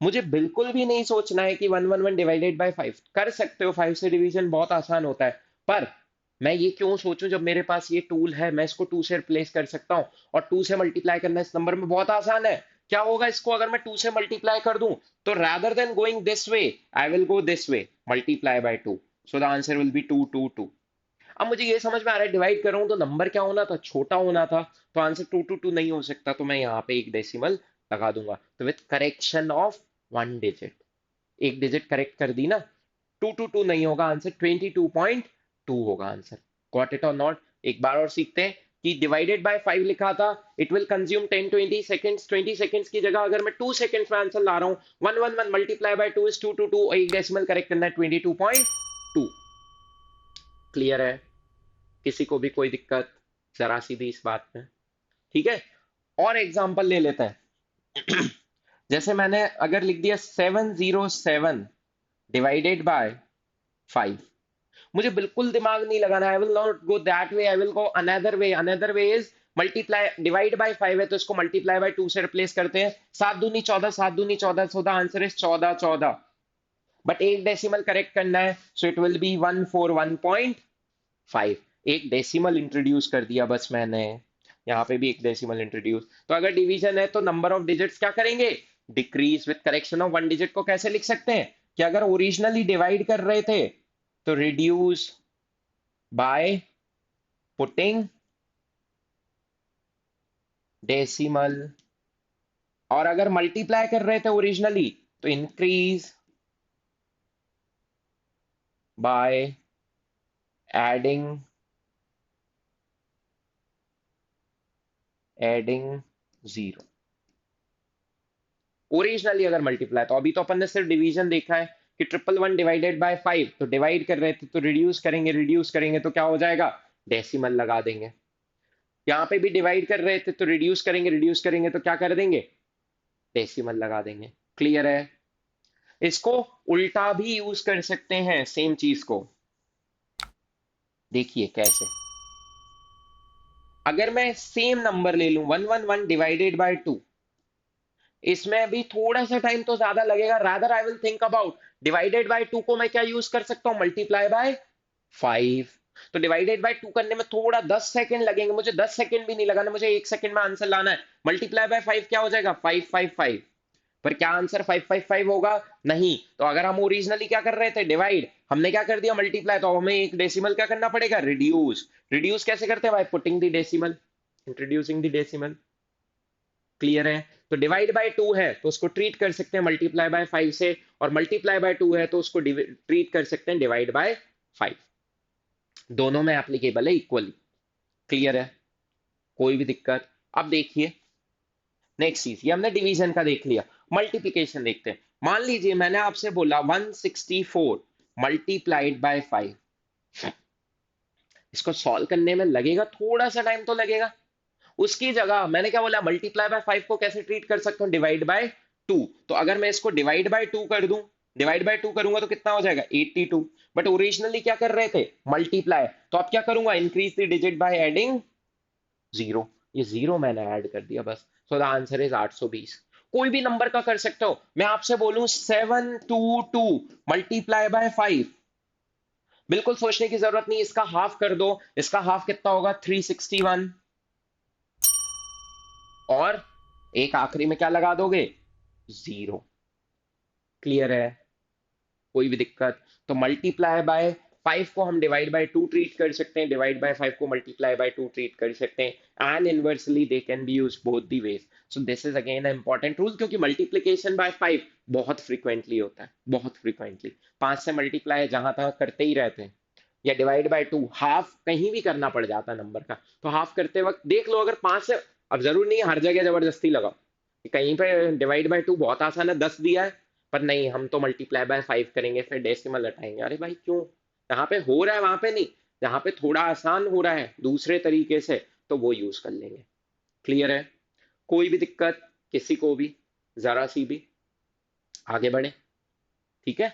मुझे बिल्कुल भी नहीं सोचना है कि 111 डिवाइडेड बाय 5। कर सकते हो, 5 से डिवीजन बहुत आसान होता है, पर मैं ये क्यों सोचूं जब मेरे पास ये टूल है, मैं इसको 2 से रिप्लेस कर सकता हूं, और 2 से मल्टीप्लाई करना इस नंबर में बहुत आसान है। क्या होगा इसको अगर मैं 2 से मल्टीप्लाई कर दूं, तो rather than going this way, I will go this way, multiply by 2, so the answer will be 222। अब मुझे ये समझ में आ रहा है, डिवाइड कर रहा हूं तो नंबर क्या होना था? छोटा होना था, तो आंसर 222 नहीं हो सकता, तो मैं यहाँ पे एक डेसिमल लगा दूंगा। तो विथ करेक्शन ऑफ 1 digit, एक डिजिट करेक्ट कर दी ना, 222 नहीं होगा आंसर, 22.2 होगा आंसर। गॉट इट और नॉट? एक बार और सीखते हैं कि डिवाइडेड बाय 5 लिखा था, it will consume 10-20 seconds, 20 seconds की जगह अगर मैं 2 सेकंड्स में आंसर ला रहा हूं, 111 मल्टीप्लाई बाय 2 इज 222, और एक डेसिमल करेक्ट करना है 22.2। क्लियर है? किसी को भी कोई दिक्कत जरा सी भी इस बात में? ठीक है, और एग्जांपल ले लेते हैं। जैसे मैंने अगर लिख दिया 707 डिवाइडेड बाय 5, मुझे बिल्कुल दिमाग नहीं लगाना, I will not go that way, I will go another way. Another way is multiply, divide by 5 है तो इसको मल्टीप्लाई बाय 2 से रिप्लेस करते हैं। 7 दूनी 14, 7 दूनी 14, so the answer is 1414। But एक डेसिमल करेक्ट करना है, सो इट विल बी 141.5। एक डेसिमल इंट्रोड्यूस कर दिया बस मैंने, यहाँ पे भी एक डेसिमल इंट्रोड्यूस। तो अगर डिवीजन है तो नंबर ऑफ डिजिट्स क्या करेंगे? Decrease. With correction of 1 digit को कैसे लिख सकते हैं कि अगर ओरिजिनली डिवाइड कर रहे थे तो रिड्यूस बाय पुटिंग डेसिमल, और अगर मल्टीप्लाई कर रहे थे ओरिजिनली तो इंक्रीज बाय एडिंग 0। ओरिजिनली अगर मल्टीप्लाई, तो अभी तो अपन ने सिर्फ डिवीजन देखा है कि 111 डिवाइडेड बाय 5, तो डिवाइड कर रहे थे तो रिड्यूस करेंगे, रिड्यूस करेंगे तो क्या हो जाएगा? डेसिमल लगा देंगे। यहाँ पे भी डिवाइड कर रहे थे तो रिड्यूस करेंगे, रिड्यूस करेंगे तो क्या कर देंगे? डेसिमल लगा देंगे। क्लियर है? इसको उल्टा भी यूज कर सकते हैं सेम चीज को। देखिए कैसे। अगर मैं सेम नंबर ले लूं 111 डिवाइडेड बाय 2, इसमें भी थोड़ा सा टाइम तो ज्यादा लगेगा, rather I will think about divided by 2 को मैं क्या यूज कर सकता हूं? Multiply by 5। तो डिवाइडेड बाय 2 करने में थोड़ा 10 सेकंड लगेंगे, मुझे 10 सेकंड भी नहीं लगाना, मुझे 1 सेकंड में आंसर लाना है। मल्टीप्लाई बाय 5 क्या हो जाएगा? 555। पर क्या आंसर 555 होगा? नहीं। तो अगर हम ओरिजिनली क्या कर रहे थे? डिवाइड, हमने क्या कर दिया? मल्टीप्लाई, तो हमें एक डेसिमल क्या करना पड़ेगा? रिड्यूस। रिड्यूस कैसे करते हैं? By putting the decimal, introducing the decimal. Clear है? तो डिवाइड बाय 2 है तो उसको ट्रीट कर सकते हैं मल्टीप्लाई बाय 5 से, और मल्टीप्लाई बाय 2 है तो उसको ट्रीट कर सकते हैं डिवाइड बाय 5। दोनों में एप्लीकेबल है इक्वली। क्लियर है? कोई भी दिक्कत? अब देखिए नेक्स्ट चीज, ये हमने डिवीजन का देख लिया। मल्टीप्लिकेशन देखते हैं। मान लीजिए मैंने आपसे बोला 164 मल्टीप्लाइड बाय 5। इसको सॉल्व करने में लगेगा थोड़ा सा टाइम तो लगेगा। उसकी जगह मैंने क्या बोला, मल्टीप्लाई बाय 5 को कैसे ट्रीट कर सकता हूँ, डिवाइड बाय 2। तो अगर मैं इसको डिवाइड बाय 2 कर दूं, डिवाइड बाय 2 करूंगा तो कितना हो जाएगा 82। बट ओरिजिनली क्या कर रहे थे, मल्टीप्लाई। तो अब क्या करूंगा, increase the digit by adding zero. ये जीरो मैंने ऐड कर दिया बस। So the answer is 820। कोई भी नंबर का कर सकते हो। मैं आपसे बोलूं 722 मल्टीप्लाई बाय 5, बिल्कुल सोचने की जरूरत नहीं, इसका हाफ कर दो। इसका हाफ कितना होगा, 361। और एक आखिरी में क्या लगा दोगे, जीरो। क्लियर है? कोई भी दिक्कत? तो मल्टीप्लाई बाय 5 को हम डिवाइड बाय 2 ट्रीट कर सकते हैं, डिवाइड बाय 5 को मल्टीप्लाई बाय 2 ट्रीट कर सकते हैं, and inversely they can be use both the ways. So this is again important rule, क्योंकि मल्टीप्लीकेशन बाय 5 बहुत फ्रीक्वेंटली होता है, बहुत फ्रीक्वेंटली। 5 से मल्टीप्लाई जहां तक करते ही रहते हैं, या डिवाइड बाय 2, हाफ कहीं भी करना पड़ जाता है नंबर का। तो हाफ करते वक्त देख लो, अगर 5 से, अब जरूर नहीं है हर जगह जबरदस्ती लगाओ, कहीं पे डिवाइड बाय 2 बहुत आसान है, 10 दिया है, पर नहीं हम तो मल्टीप्लाई बाय 5 करेंगे, फिर डेसिमल हटाएंगे। अरे भाई क्यों, जहां पे हो रहा है वहां पे नहीं, जहां पे थोड़ा आसान हो रहा है दूसरे तरीके से, तो वो यूज कर लेंगे। क्लियर है? कोई भी दिक्कत किसी को भी, जरा सी भी? आगे बढ़े? ठीक है।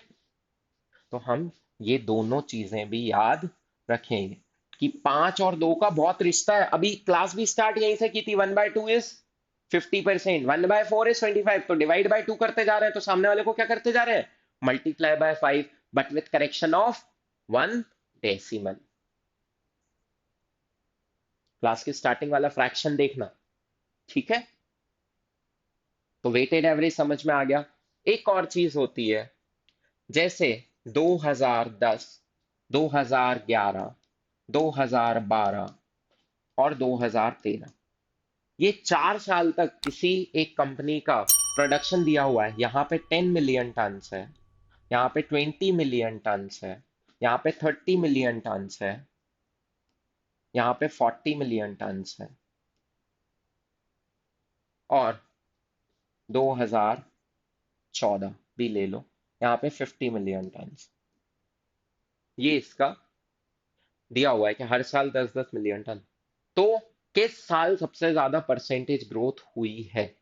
तो हम ये दोनों चीजें भी याद रखेंगे कि 5 और 2 का बहुत रिश्ता है। अभी क्लास भी स्टार्ट यहीं से की थी, 1/2 इज 50%, 1/4 इज 25। तो डिवाइड बाय 2 करते जा रहे हैं, तो सामने वाले को क्या करते जा रहे हैं, multiply by 5, but with correction of 1 decimal. Class की स्टार्टिंग वाला फ्रैक्शन देखना। ठीक है। तो वेटेड एवरेज समझ में आ गया। एक और चीज होती है, जैसे 2010, 2011, 2012 और 2013, ये 4 साल तक किसी एक कंपनी का प्रोडक्शन दिया हुआ है। यहाँ पे 10 मिलियन टन्स है, यहाँ पे 20 मिलियन टन्स है, यहाँ पे 30 मिलियन टन्स है, यहाँ पे 40 मिलियन टन्स है, और 2014 भी ले लो, यहाँ पे 50 मिलियन टन्स। ये इसका दिया हुआ है कि हर साल 10-10 मिलियन टन। तो किस साल सबसे ज्यादा परसेंटेज ग्रोथ हुई है,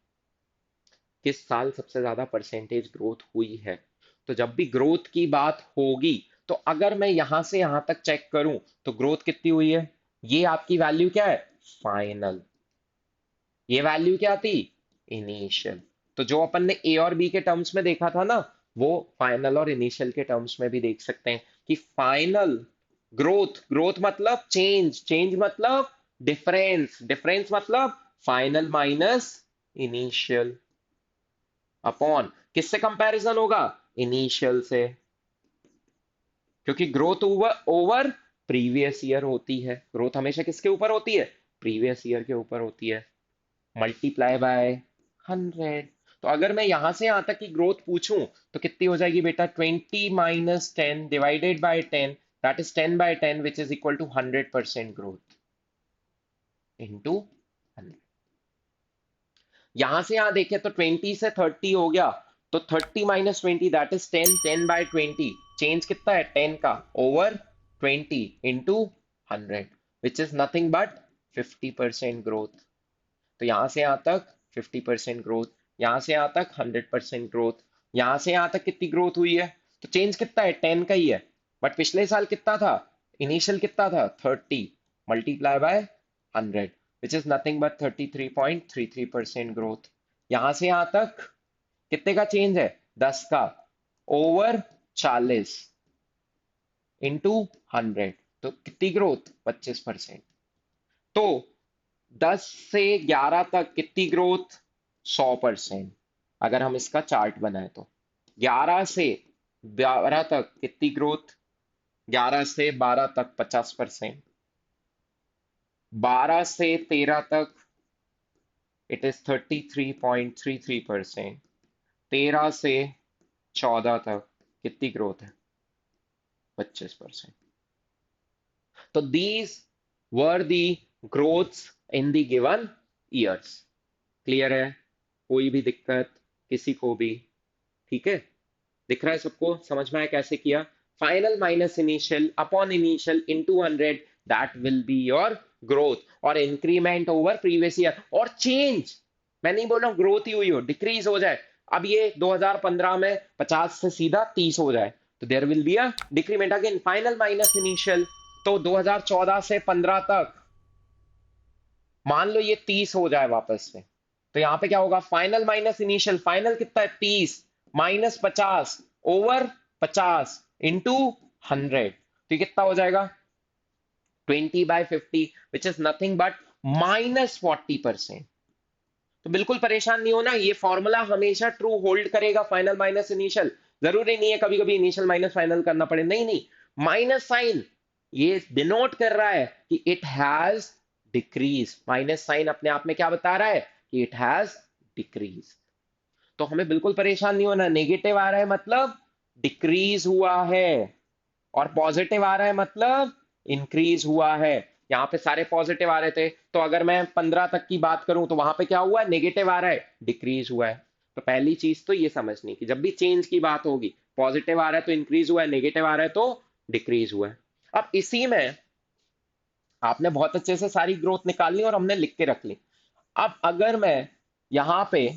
किस साल सबसे ज्यादा परसेंटेज ग्रोथ हुई है? तो जब भी ग्रोथ की बात होगी, तो अगर मैं यहां से यहां तक चेक करूं, तो ग्रोथ कितनी हुई है, ये आपकी वैल्यू क्या है, फाइनल। ये वैल्यू क्या थी, इनिशियल। तो जो अपन ने ए और बी के टर्म्स में देखा था ना, वो फाइनल और इनिशियल के टर्म्स में भी देख सकते हैं कि फाइनल ग्रोथ, ग्रोथ मतलब चेंज, चेंज मतलब डिफरेंस, डिफरेंस मतलब फाइनल माइनस इनिशियल, अपॉन किससे कंपैरिजन होगा, इनिशियल से। क्योंकि growth over over previous year होती है, ग्रोथ हमेशा किसके ऊपर होती है, प्रीवियस ईयर के ऊपर होती है। Multiply by 100। तो अगर मैं यहां से यहां तक की ग्रोथ पूछूं, तो कितनी हो जाएगी बेटा, 20 - 10 divided by 10, that is 10/10, which is equal to 100% growth into 100। यहां से यहां देखें तो 20 से 30 हो गया, तो 30 - 20 दैट इज 10, 10/20, चेंज कितना है 10 का, over 20 into 100, which is nothing but 50% growth. तो यहां से यहां तक 50% ग्रोथ, यहां से यहां तक 100% ग्रोथ, यहां से यहां तक कितनी ग्रोथ हुई है, तो चेंज कितना है 10 का ही है। बट पिछले साल कितना था, इनिशियल कितना था 30, multiply by 100, which is nothing but 33.33% growth. यहां से यहां तक कितने का चेंज है, 10 का, ओवर 40 इंटू 100, तो कितनी ग्रोथ 25%। तो 10 से 11 तक कितनी ग्रोथ, 100%। अगर हम इसका चार्ट बनाए तो 11 से 12 तक कितनी ग्रोथ, 11 से 12 तक 50%, 12 से 13 तक इट इज 33.33%, 13 से 14 तक कितनी ग्रोथ है, 25%। तो these were the growths in the given years. Clear है? कोई भी दिक्कत किसी को भी? ठीक है, दिख रहा है सबको, समझ में आया कैसे किया? Final minus initial upon initial into 100, that will be your growth. और इंक्रीमेंट ओवर प्रीवियस ईयर। और चेंज, मैं नहीं बोल रहा हूं ग्रोथ ही हुई हो, डिक्रीज हो जाए। अब ये 2015 में 50 से सीधा 30 हो जाए तो there will be a decrement. Again final minus initial, तो 2014 से 15 तक मान लो ये 30 हो जाए वापस से, तो यहां पे क्या होगा? फाइनल माइनस इनिशियल, फाइनल कितना है 30, माइनस 50 ओवर 50 इंटू 100, तो ये कितना हो जाएगा? 20/50, विच इज नथिंग बट -40%। तो बिल्कुल परेशान नहीं होना, ये फॉर्मूला हमेशा ट्रू होल्ड करेगा। फाइनल माइनस इनिशियल, जरूरी नहीं है कभी कभी इनिशियल माइनस फाइनल करना पड़े, नहीं नहीं, माइनस साइन ये डिनोट कर रहा है कि it has decrease. Minus sign अपने आप में क्या बता रहा है? कि इट हैज डिक्रीज। तो हमें बिल्कुल परेशान नहीं होना, नेगेटिव आ रहा है मतलब डिक्रीज हुआ है, और पॉजिटिव आ रहा है मतलब इंक्रीज हुआ है। यहाँ पे सारे पॉजिटिव आ रहे थे, तो अगर मैं 15 तक की बात करूं तो वहां पे क्या हुआ? नेगेटिव आ रहा है, डिक्रीज हुआ है। तो पहली चीज तो ये समझनी कि जब भी चेंज की बात होगी, पॉजिटिव आ रहा है तो इंक्रीज हुआ है, नेगेटिव आ रहा है तो डिक्रीज हुआ है। अब इसी में आपने बहुत अच्छे से सारी ग्रोथ निकाल ली और हमने लिख के रख ली। अब अगर मैं यहां पे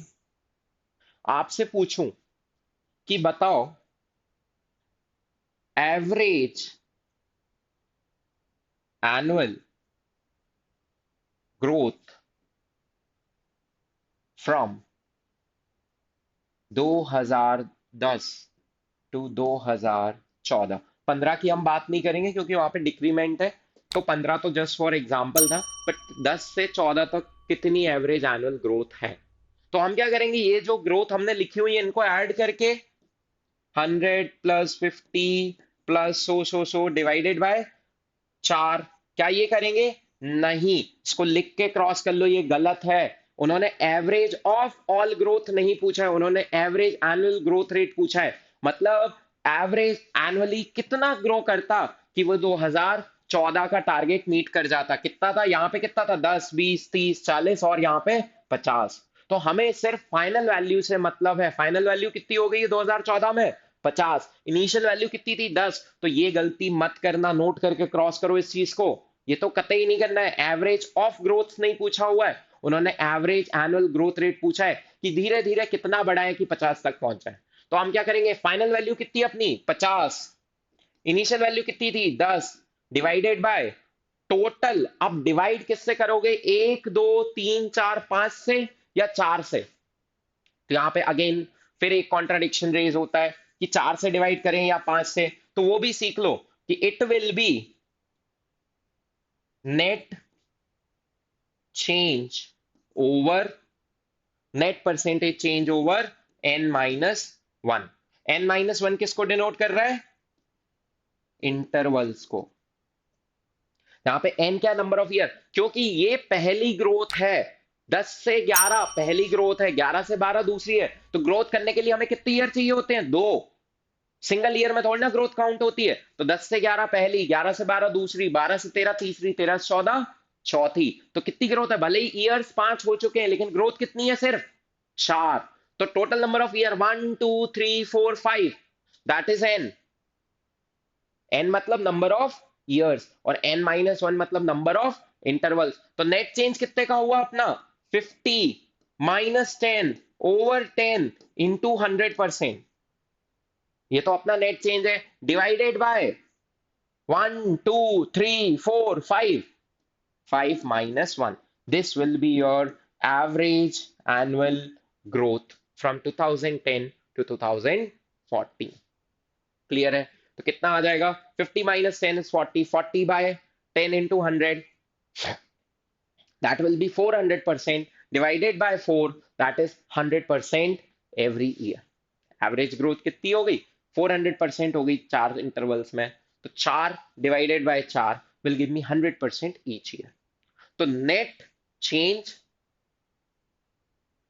आपसे पूछूं कि बताओ average annual growth from 2010 to 2014, 15 की हम बात नहीं करेंगे क्योंकि वहां पे डिक्रीमेंट है, तो 15 तो जस्ट फॉर एग्जांपल था, बट 10 से 14 तक कितनी एवरेज एनुअल ग्रोथ है? तो हम क्या करेंगे, ये जो ग्रोथ हमने लिखी हुई है इनको ऐड करके 100 plus 50 plus so divided by 4, क्या ये करेंगे? नहीं, इसको लिख के क्रॉस कर लो, ये गलत है। उन्होंने एवरेज ऑफ ऑल ग्रोथ नहीं पूछा है, उन्होंने एवरेज एनुअल ग्रोथ रेट पूछा है। मतलब एवरेज एनुअली कितना ग्रो करता कि वो 2014 का टारगेट मीट कर जाता। कितना था यहाँ पे? कितना था? 10 20 30 40 और यहाँ पे 50। तो हमें सिर्फ फाइनल वैल्यू से मतलब है। फाइनल वैल्यू कितनी हो गई 2014 में? 50। इनिशियल वैल्यू कितनी थी? 10। तो ये गलती मत करना, नोट करके क्रॉस करो इस चीज को। ये तो कतई नहीं करना है। एवरेज ऑफ ग्रोथ नहीं पूछा हुआ है, उन्होंने एवरेज एनुअल ग्रोथ रेट पूछा है कि धीरे धीरे कितना बढ़ा है कि 50 तक पहुंचा है। तो हम क्या करेंगे, फाइनल वैल्यू कितनी अपनी 50, इनिशियल वैल्यू कितनी थी 10, डिवाइडेड बाय टोटल। अब डिवाइड किससे करोगे? 1 2 3 4 5 से या 4 से? तो यहां पे अगेन फिर एक कॉन्ट्राडिक्शन रेज होता है कि 4 से डिवाइड करें या 5 से, तो वो भी सीख लो कि it will be net change over, net percentage change over n-1। n-1 किसको डिनोट कर रहा है? इंटरवल्स को। यहां पे n क्या? नंबर ऑफ ईयर, क्योंकि ये पहली ग्रोथ है। 10 से 11 पहली ग्रोथ है, 11 से 12 दूसरी है। तो ग्रोथ करने के लिए हमें कितने ईयर चाहिए होते हैं? 2। सिंगल ईयर में थोड़ी ना ग्रोथ काउंट होती है। तो 10 से 11 पहली, 11 से 12 दूसरी, 12 से 13 तीसरी, 13 से 14 चौथी। तो कितनी ग्रोथ है? भले ही ईयर्स 5 हो चुके हैं लेकिन ग्रोथ कितनी है? सिर्फ 4। तो total number of year 1 2 3 4 5, that is n। n मतलब नंबर ऑफ ईयर्स और n-1 मतलब नंबर ऑफ इंटरवल्स। तो नेट चेंज कितने का हुआ अपना? 50 माइनस 10 ओवर 10 इंटू 100%। ये तो अपना नेट चेंज है, divided by 1 2 3 4 5, 5 minus 1। This will be your average annual growth from 2010 to 2014। Clear है? तो कितना आ जाएगा? 50 minus 10 is 40, 40 by 10 into 100, that will be 400%, divided by 4, that is 100% every year। Average growth कितनी हो गई? 400% हो गई 4 इंटरवल्स में। तो 4 divided by 4 will give me 100% each year. तो net change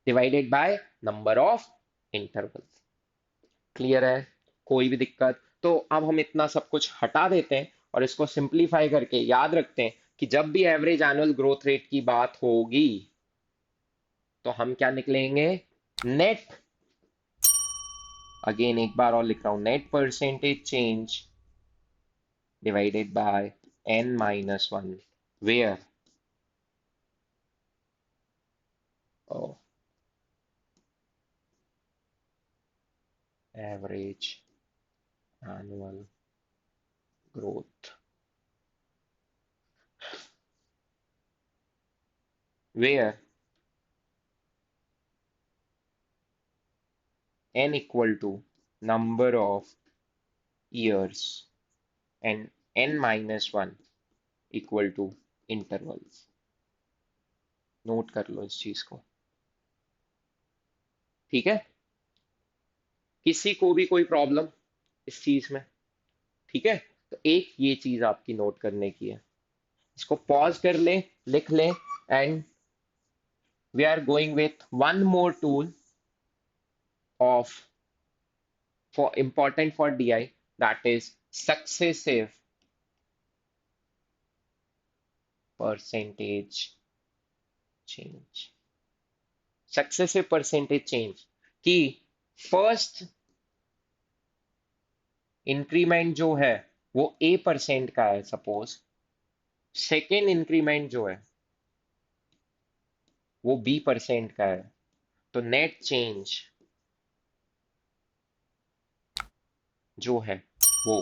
divided by number of intervals. Clear है? कोई भी दिक्कत? तो अब हम इतना सब कुछ हटा देते हैं और इसको सिंप्लीफाई करके याद रखते हैं कि जब भी एवरेज एनुअल ग्रोथ रेट की बात होगी तो हम क्या निकलेंगे, नेट, अगेन एक बार और लिख रहा हूं, net percentage change divided bye n minus 1, where oh, average annual growth, where n equal to number of years and n minus 1 equal to intervals. Note कर लो इस चीज को, ठीक है। किसी को भी कोई प्रॉब्लम इस चीज में, ठीक है। तो एक ये चीज आपकी नोट करने की है, इसको पॉज कर ले, लिख ले, and we are going with one more tool of for important for DI, that is successive percentage change. Successive percentage change कि फर्स्ट इंक्रीमेंट जो है वो A% का है सपोज, सेकेंड इंक्रीमेंट जो है वो B% का है, तो नेट चेंज जो है वो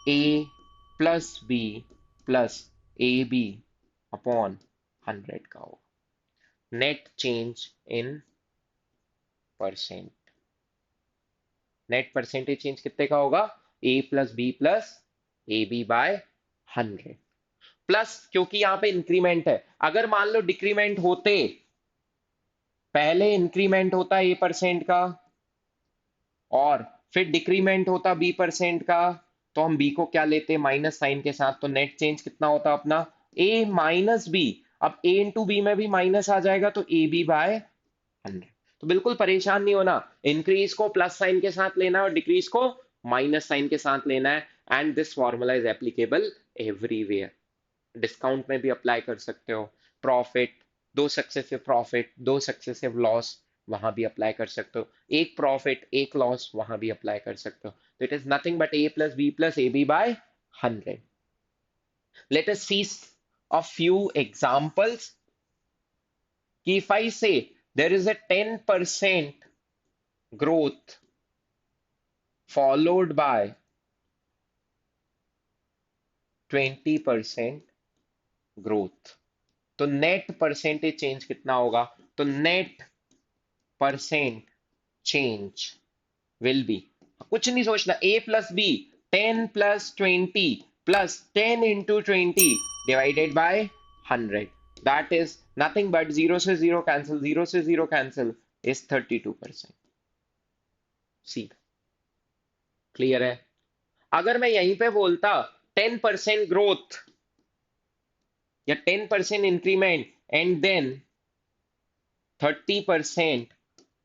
A plus B plus AB upon 100 का होगा, net change in percent. Net percentage change कितने का होगा, A plus B plus A B by 100 plus, क्योंकि यहां पे इंक्रीमेंट है, अगर मान लो डिक्रीमेंट होते, पहले इंक्रीमेंट होता A% का और फिर डिक्रीमेंट होता B% का, तो हम B को क्या लेते, माइनस साइन के साथ, तो नेट चेंज कितना होता अपना, A माइनस बी। अब A इंटू बी में भी माइनस आ जाएगा तो ए बी बाय 100। तो बिल्कुल परेशान नहीं होना, इंक्रीज को प्लस साइन के साथ लेना है और डिक्रीज को माइनस साइन के साथ लेना है, and this formula is applicable everywhere. Discount में भी अप्लाई कर सकते हो, प्रॉफिट, दो सक्सेसिव प्रॉफिट दो सक्सेसिव लॉस, वहां भी अप्लाई कर सकते हो, एक प्रॉफिट एक लॉस वहां भी अप्लाई कर सकते हो। तो it is nothing but A plus B plus A B by 100। Let us see a few examples. If I say there is a 10% growth followed by 20% growth, तो नेट परसेंटेज चेंज कितना होगा, तो net percent change will be, कुछ नहीं सोचना, A plus B 10 plus 20 plus 10 into 20 divided by 100, that is nothing but zero से zero cancel, zero से zero cancel is 32%। See clear है। अगर मैं यहीं पे बोलता 10% ग्रोथ या 10% इंक्रीमेंट एंड देन 30%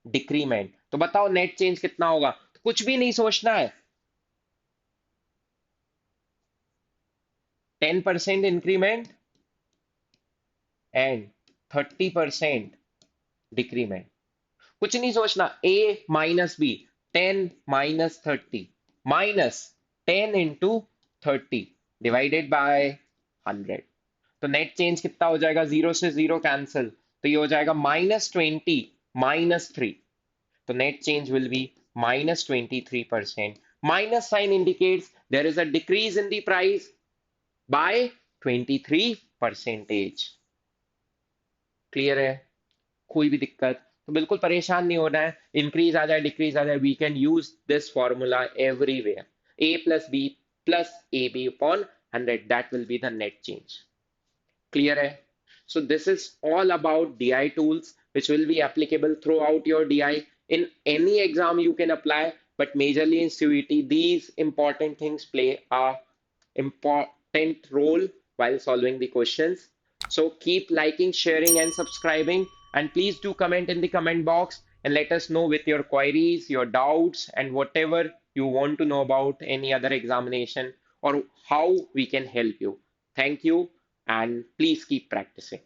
डिक्रीमेंट, तो बताओ नेट चेंज कितना होगा, तो कुछ भी नहीं सोचना है, 10% इंक्रीमेंट एंड 30% डिक्रीमेंट, कुछ नहीं सोचना, A minus B, 10 minus 30 minus 10 into 30 divided by 100, तो नेट चेंज कितना हो जाएगा, जीरो से जीरो कैंसिल, तो ये हो जाएगा -20 -3, तो net change will be -23%. Minus sign indicates there is a decrease in the price by 23 percentage. Clear है, कोई भी दिक्कत, तो बिल्कुल परेशान नहीं होना है, इंक्रीज आ जाए डिक्रीज आ जाए, we can use this formula everywhere, A plus B plus A B upon 100, that will be the net change. Clear है। So this is all about DI tools which will be applicable throughout your DI. In any exam you can apply, but majorly in CUET, these important things play a important role while solving the questions. So keep liking, sharing, and subscribing, and please do comment in the comment box and let us know with your queries, your doubts, and whatever you want to know about any other examination or how we can help you. Thank you and please keep practicing.